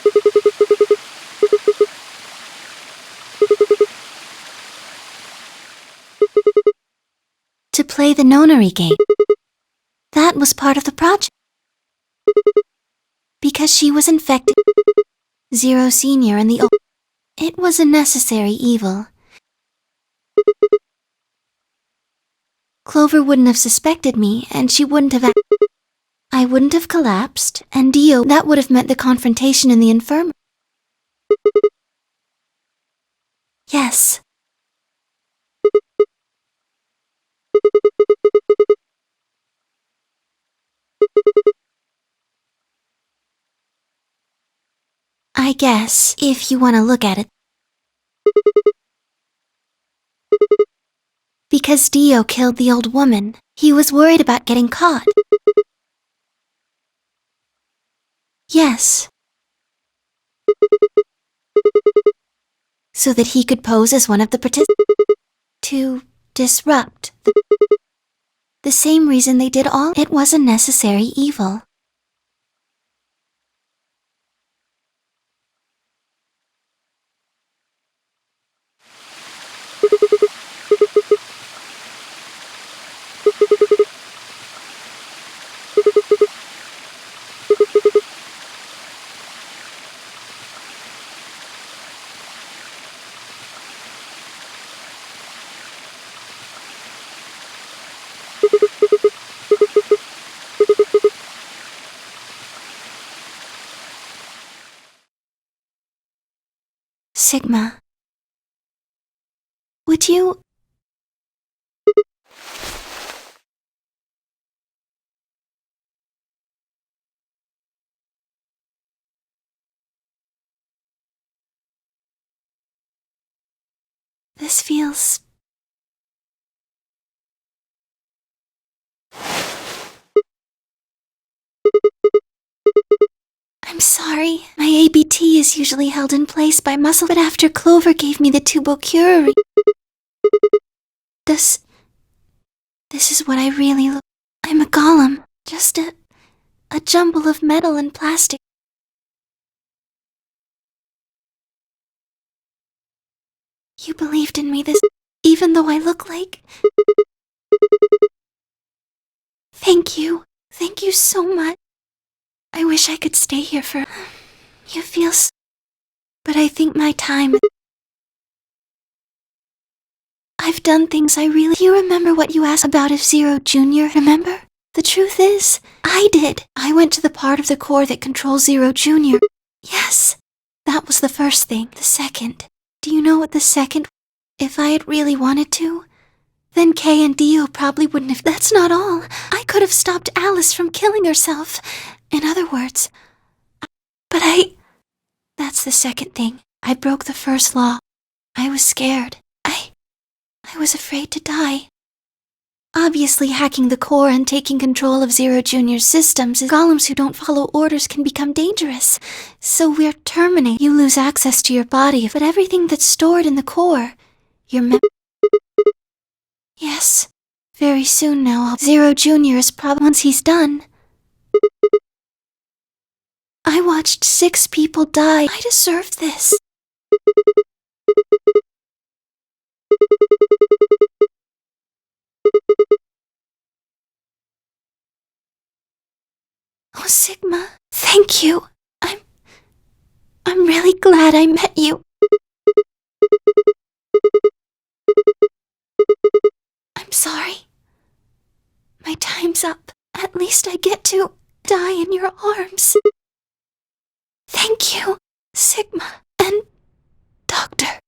To play the nonary game. That was part of the project. Because she was infected. Zero Senior and the old. It was a necessary evil. Clover wouldn't have suspected me, and she wouldn't have. I wouldn't have collapsed, and Dio. That would have meant the confrontation in the infirmary. Yes. I guess, if you want to look at it. Because Dio killed the old woman, he was worried about getting caught. Yes. So that he could pose as one of the participants. To disrupt the same reason they did all. It was a necessary evil. Sigma. Would you... This feels... I'm sorry. My ABT is usually held in place by muscle, but after Clover gave me the tubocurie... This is what I really look... I'm a golem. Just a jumble of metal and plastic. You believed in me even though I look like... Thank you. Thank you so much. I wish I could stay here for... You feel but I think my time... I've done things I really... Do you remember what you asked about F-Zero Jr., remember? The truth is, I did. I went to the part of the core that controls Zero Jr. Yes, that was the first thing. The second. Do you know what the second... If I had really wanted to, then Kay and Dio probably wouldn't have... That's not all. I could have stopped Alice from killing herself. In other words... But That's the second thing. I broke the first law. I was scared. I was afraid to die. Obviously, hacking the core and taking control of Zero Jr.'s systems is golems who don't follow orders can become dangerous. So we're terminating. You lose access to your body, but everything that's stored in the core, your Yes, very soon now. Zero Jr. is probably once he's done. I watched 6 people die. I deserved this. Oh, Sigma, thank you. I'm really glad I met you. I'm sorry. My time's up. At least I get to die in your arms. Thank you, Sigma and Doctor.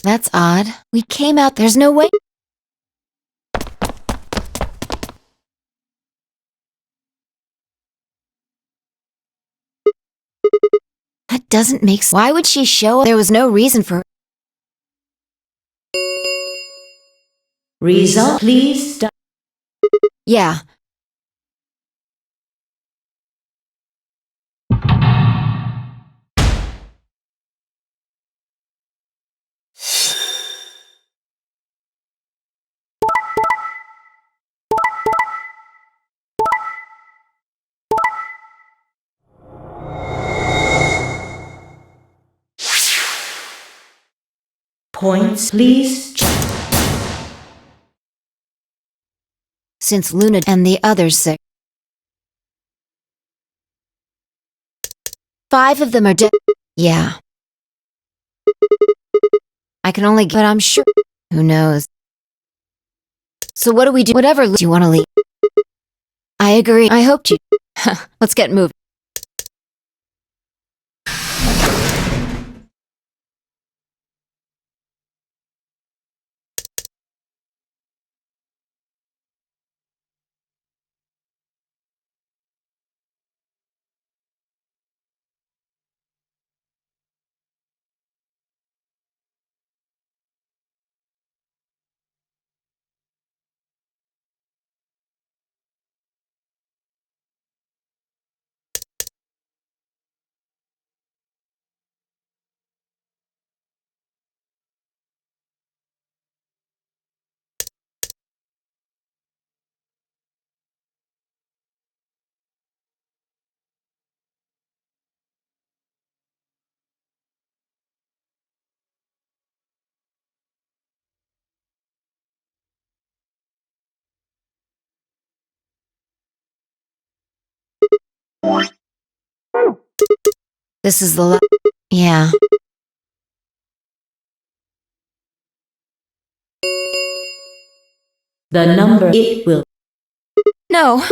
That's odd. We came out, there's no way. That doesn't make sense. Why would she show up? There was no reason for... Result, please. Yeah. Points, please. Since Luna and the other 6. 5 of them are dead. Yeah. I can only but I'm sure. Who knows? So what do we do? Whatever do you want to leave? I agree. I hoped you. Let's get moving. This is the yeah. The number it will. No.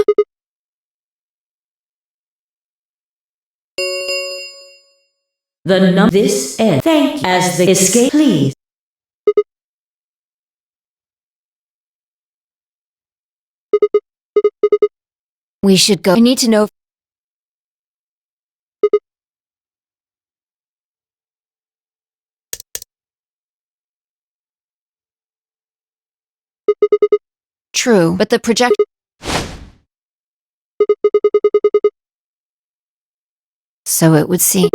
The number this end. Thank you. As the escape, please. We should go. I need to know. True, but the project. So it would seem.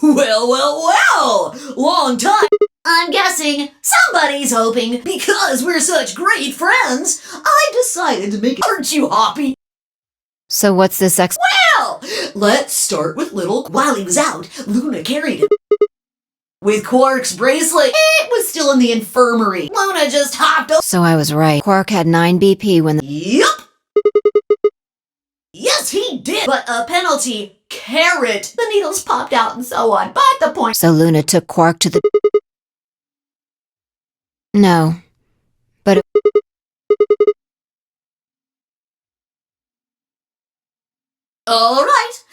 Well! Long time! I'm guessing somebody's hoping because we're such great friends, I decided to make it. Aren't you, Hoppy? So what's this Well, let's start with little. While he was out, Luna carried him. With Quark's bracelet, it was still in the infirmary. Luna just hopped over. So I was right. Quark had 9 BP when the. Yup! Yes, he did! But a penalty, carrot. The needles popped out and so on. But the point. So Luna took Quark to the. No. But. Alright.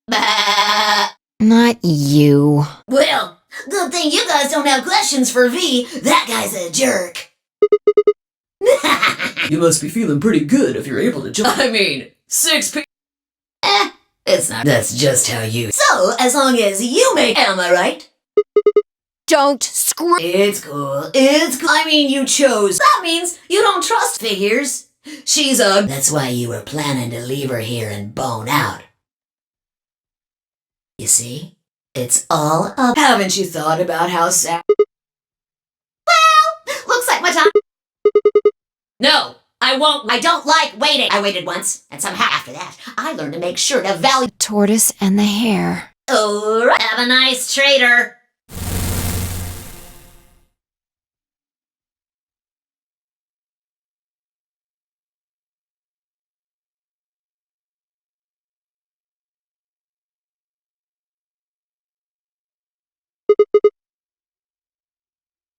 Bah. Not you. Well, good thing you guys don't have questions for V. That guy's a jerk. You must be feeling pretty good if you're able to jump. I mean, 6 p. It's not. That's just how you. So, as long as you make. Am I right? Don't screw. It's cool. It's cool. I mean, you chose. That means you don't trust figures. She's a. That's why you were planning to leave her here and bone out. You see? It's all up. Haven't you thought about how sad? Well, looks like my time. No, I won't. I don't like waiting. I waited once, and somehow after that, I learned to make sure to value. Tortoise and the hare. Alright. Have a nice trader.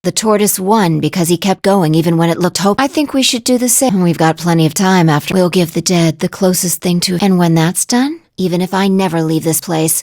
The tortoise won because he kept going even when it looked hope. I think we should do the same. We've got plenty of time after. We'll give the dead the closest thing to. And when that's done, even if I never leave this place,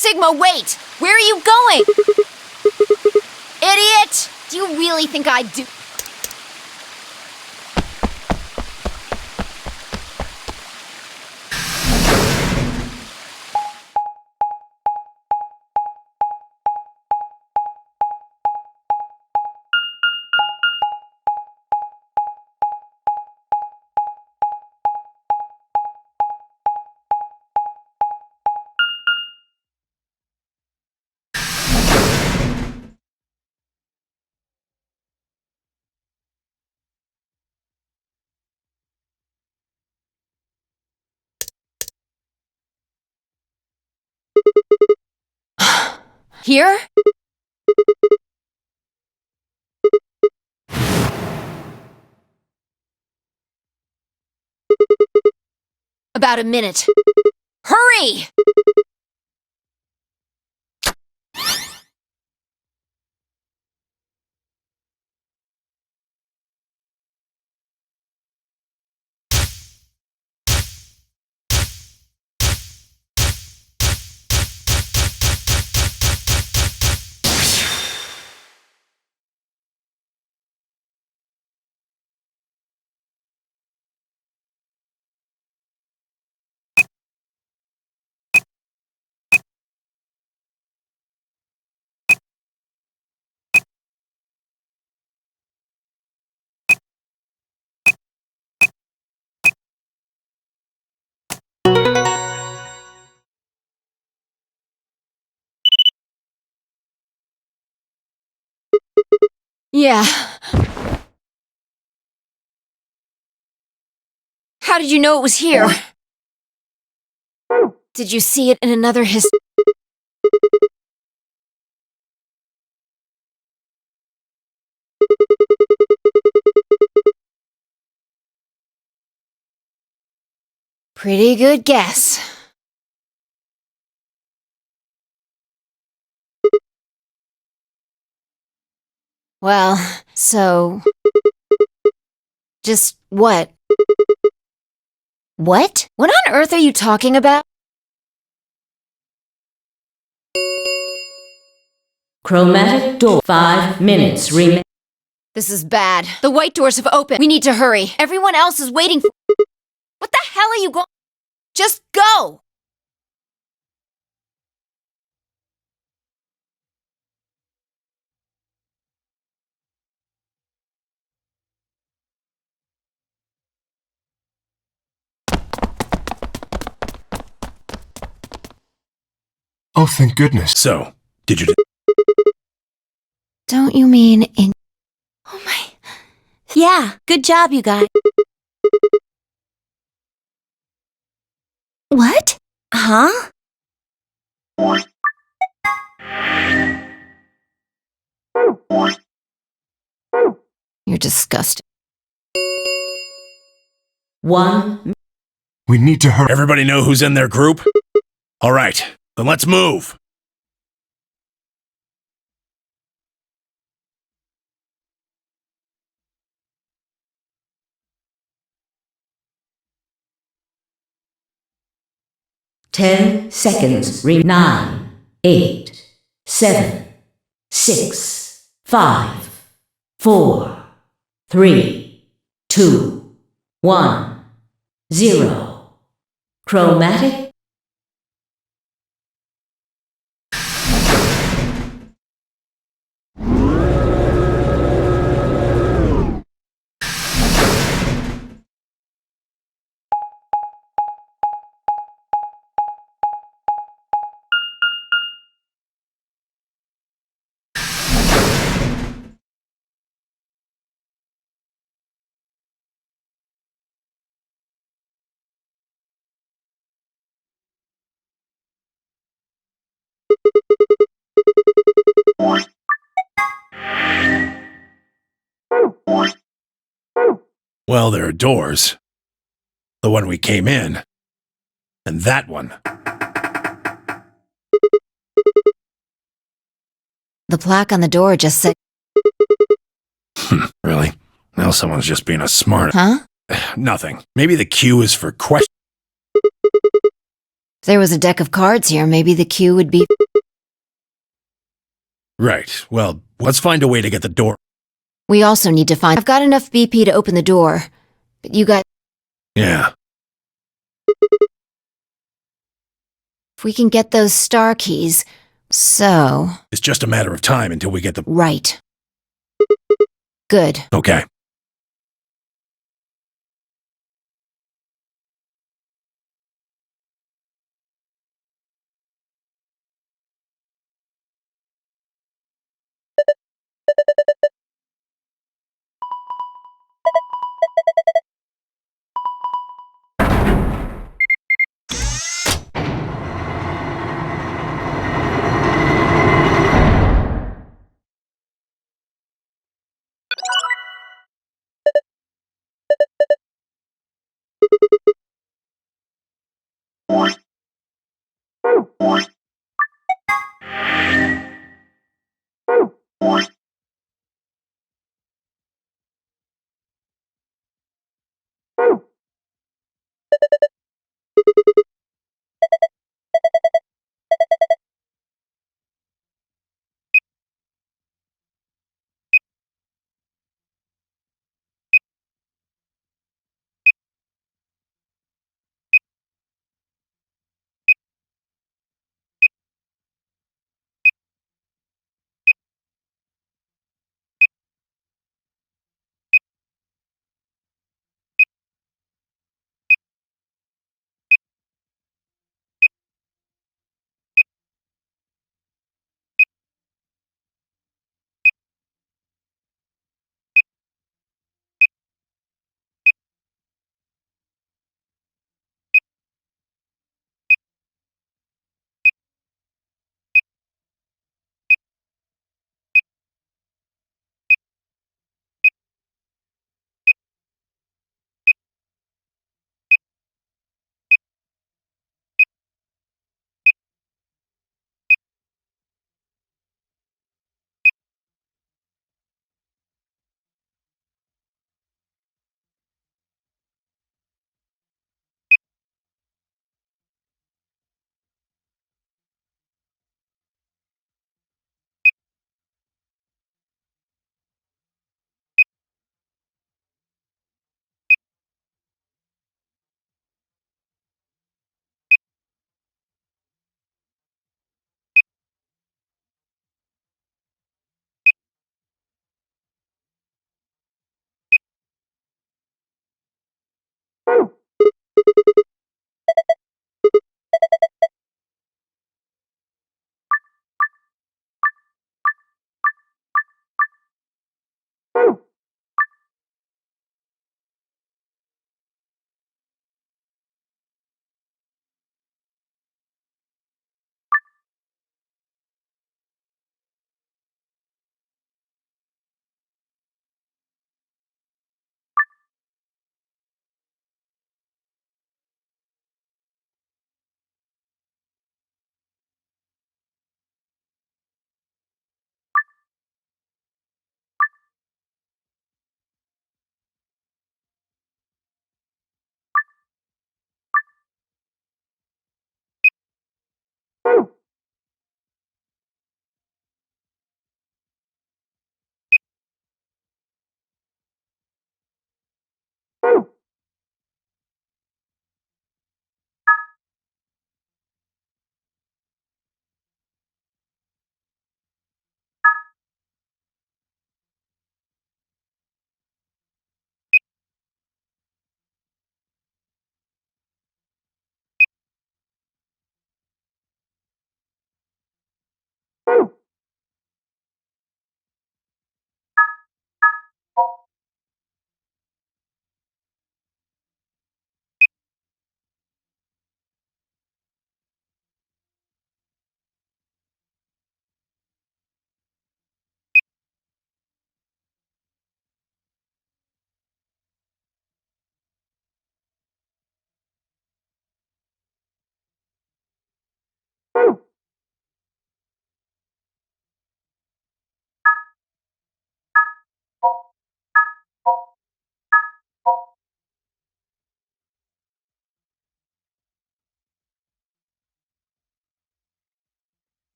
Sigma, wait! Where are you going? Idiot! Do you really think I'd do... Here? About a minute. Hurry! Yeah. How did you know it was here? Did you see it in another Pretty good guess. Well, so... Just what? What? What on earth are you talking about? Chromatic door. 5 minutes remain. This is bad. The white doors have opened. We need to hurry. Everyone else is waiting for... What the hell are you going... Just go! Oh, thank goodness. So, did you... Don't you mean in... Oh my... Yeah, good job, you guys. What? Huh? You're disgusting. 1. We need to hurry. Everybody know who's in their group? All right, then let's move. Ten seconds. 9, 8, 7, 6, 5, 4, 3, 2, 1, 0. Chromatic. Well, there are doors. The one we came in. And that one. The plaque on the door just said... Really? Now someone's just being a smart... Huh? Nothing. Maybe the Q is for question... If there was a deck of cards here, maybe the cue would be. Right. Well, let's find a way to get the door. We also need to find. I've got enough BP to open the door, but you got. Yeah. If we can get those star keys. So. It's just a matter of time until we get the. Right. Good. Okay.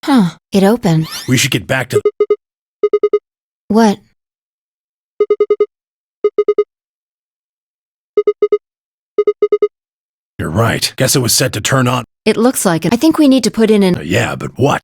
Huh, it opened. We should get back to. What? You're right. Guess it was set to turn on. It looks like it. I think we need to put in an. Yeah, but what?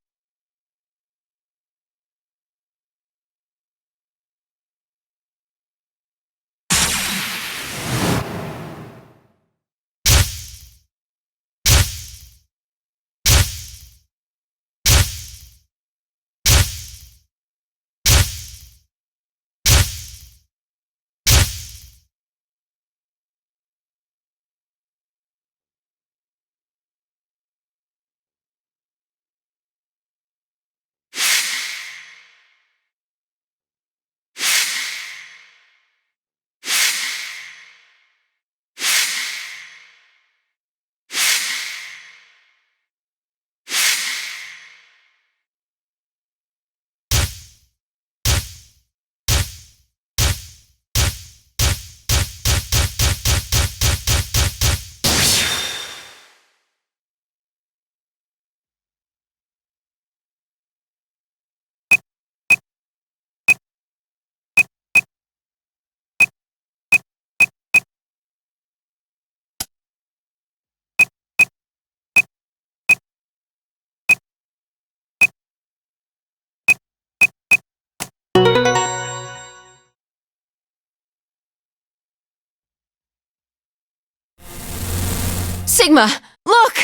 Sigma, look!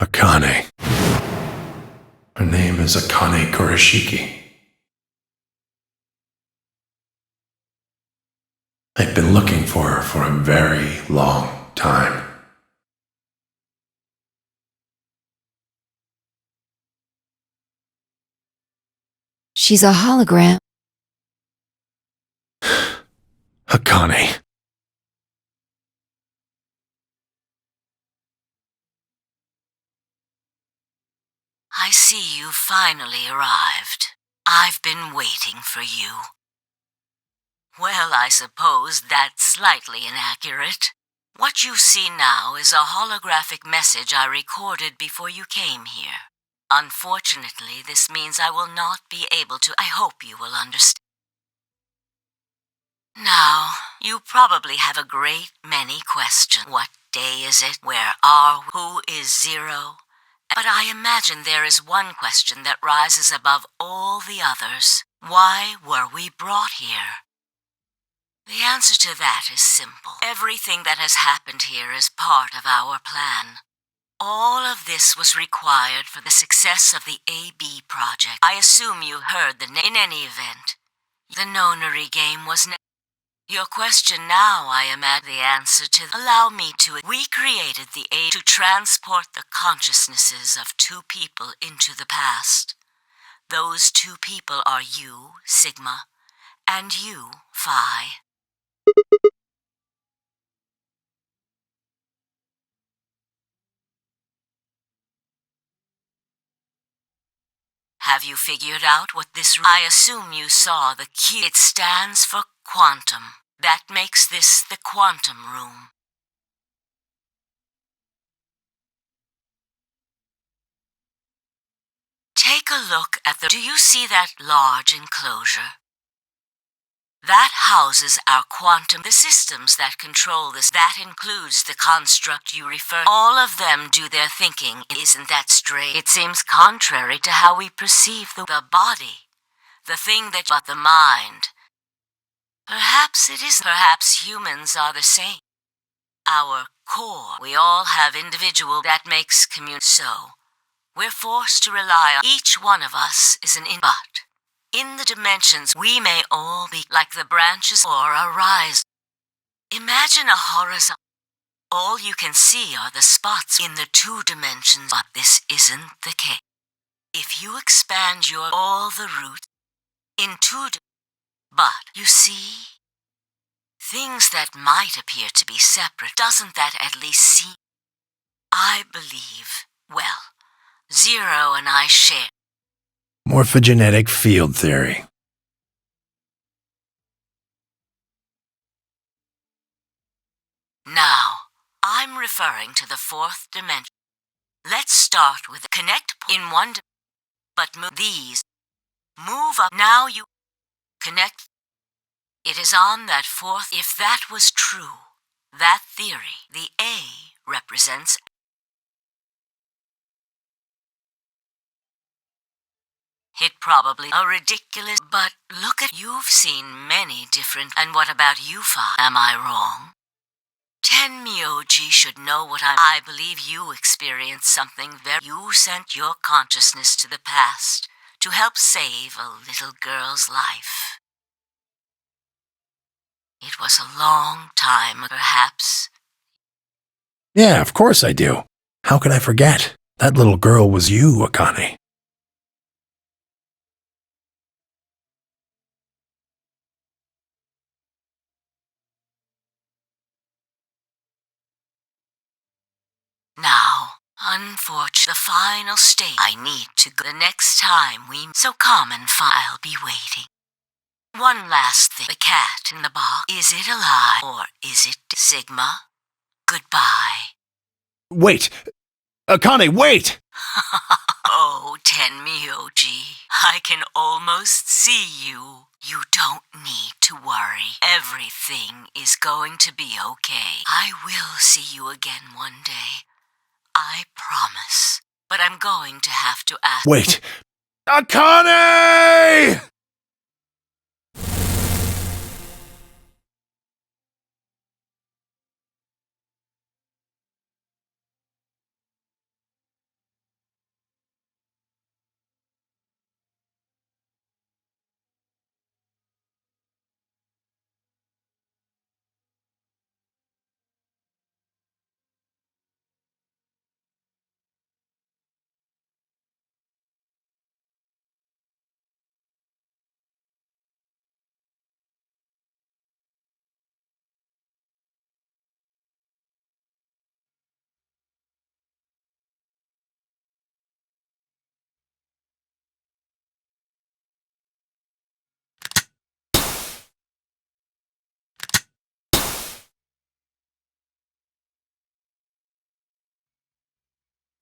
Akane. Her name is Akane Kurashiki. I've been looking for her for a very long time. She's a hologram. Akane. I see you finally arrived. I've been waiting for you. Well, I suppose that's slightly inaccurate. What you see now is a holographic message I recorded before you came here. Unfortunately, this means I will not be able to. I hope you will understand. Now, you probably have a great many questions. What day is it? Where are we? Who is Zero? But I imagine there is one question that rises above all the others. Why were we brought here? The answer to that is simple. Everything that has happened here is part of our plan. All of this was required for the success of the AB project. I assume you heard the name. In any event, the nonary game was Your question now, I imagine the answer to. Allow me to. We created the A to transport the consciousnesses of two people into the past. Those two people are you, Sigma, and you, Phi. Have you figured out what this... I assume you saw the key. It stands for quantum. That makes this the quantum room. Take a look at the... Do you see that large enclosure? That houses our quantum... The systems that control this. That includes the construct you refer... All of them do their thinking. Isn't that strange? It seems contrary to how we perceive the body. The thing that... But the mind. Perhaps it is. Perhaps humans are the same. Our core. We all have individual that makes So, we're forced to rely on... Each one of us is an but in the dimensions, we may all be like the branches or a rise. Imagine a horizon. All you can see are the spots in the 2 dimensions, but this isn't the case. If you expand all the roots in 2 but you see, things that might appear to be separate, doesn't that at least seem? I believe, well, Zero and I share. Morphogenetic field theory. Now, I'm referring to the 4th dimension. Let's start with connect in 1 but move these. Move up. Now you connect. It is on that 4th. If that was true, that theory, the A represents... It probably a ridiculous, but look at... You've seen many different... And what about you, Fa? Am I wrong? Tenmyoji should know what I believe you experienced something very... You sent your consciousness to the past to help save a little girl's life. It was a long time, perhaps. Yeah, of course I do. How could I forget? That little girl was you, Akane. Now, unfortunately, the final stage. I need to go. The next time we... So come and I'll be waiting. One last thing. The cat in the box. Is it alive or is it Sigma? Goodbye. Wait! Akane, wait! Oh, Tenmyoji, I can almost see you. You don't need to worry. Everything is going to be okay. I will see you again one day. I promise. But I'm going to have to ask... Wait! Akane!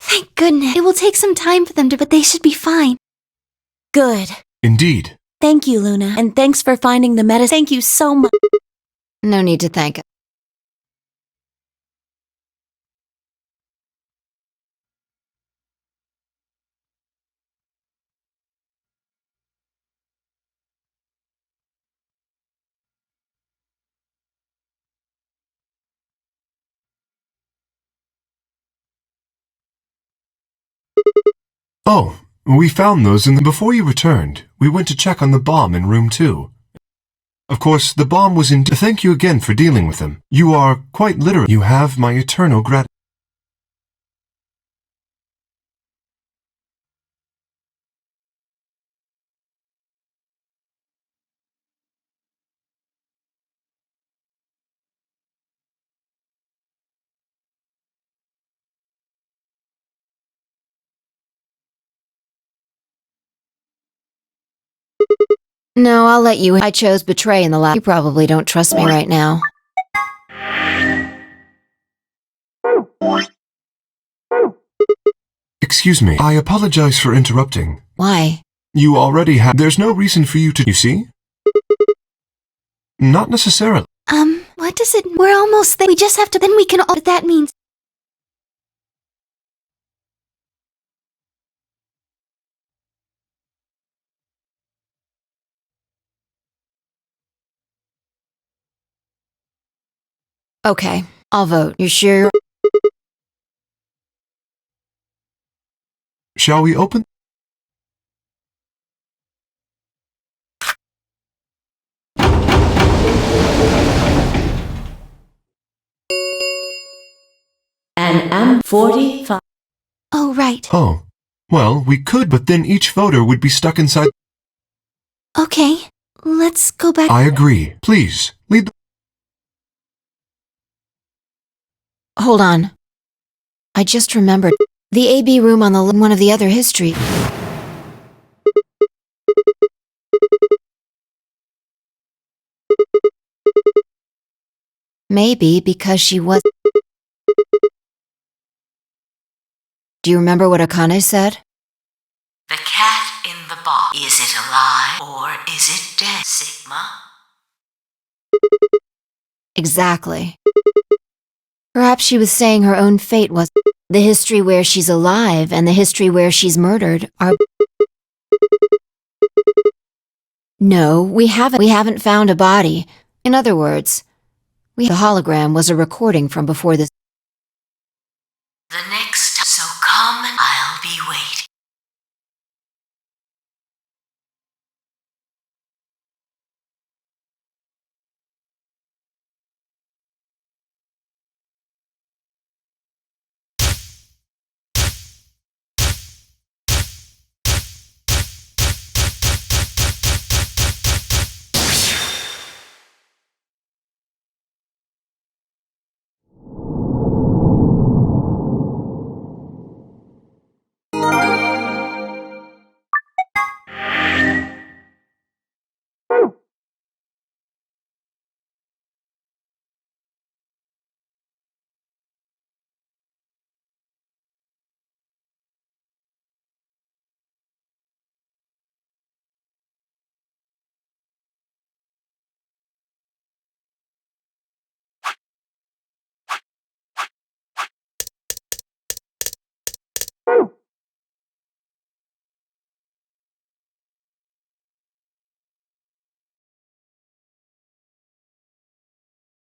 Thank goodness. It will take some time for them to, but they should be fine. Good. Indeed. Thank you, Luna. And thanks for finding the medicine. Thank you so much. No need to thank. Oh, we found those before you returned. We went to check on the bomb in room 2. Of course, the bomb was in... Thank you again for dealing with them. You are quite literally... You have my eternal gratitude. No, I'll let you. I chose betray in the last. You probably don't trust me right now. Excuse me. I apologize for interrupting. Why? You already have. There's no reason for you to. You see? Not necessarily. What does it... We're almost there. We just have to... Then we can all... But that means... Okay, I'll vote. You sure? Shall we open? And M45. Oh, right. Oh. Well, we could, but then each voter would be stuck inside. Okay, let's go back... I agree. Please, lead the... Hold on. I just remembered. The AB room on the one of the other history. Maybe because she was... Do you remember what Akane said? The cat in the box. Is it alive or is it dead, Sigma? Exactly. Perhaps she was saying her own fate was... The history where she's alive and the history where she's murdered are... No, we haven't found a body. In other words, the hologram was a recording from before this...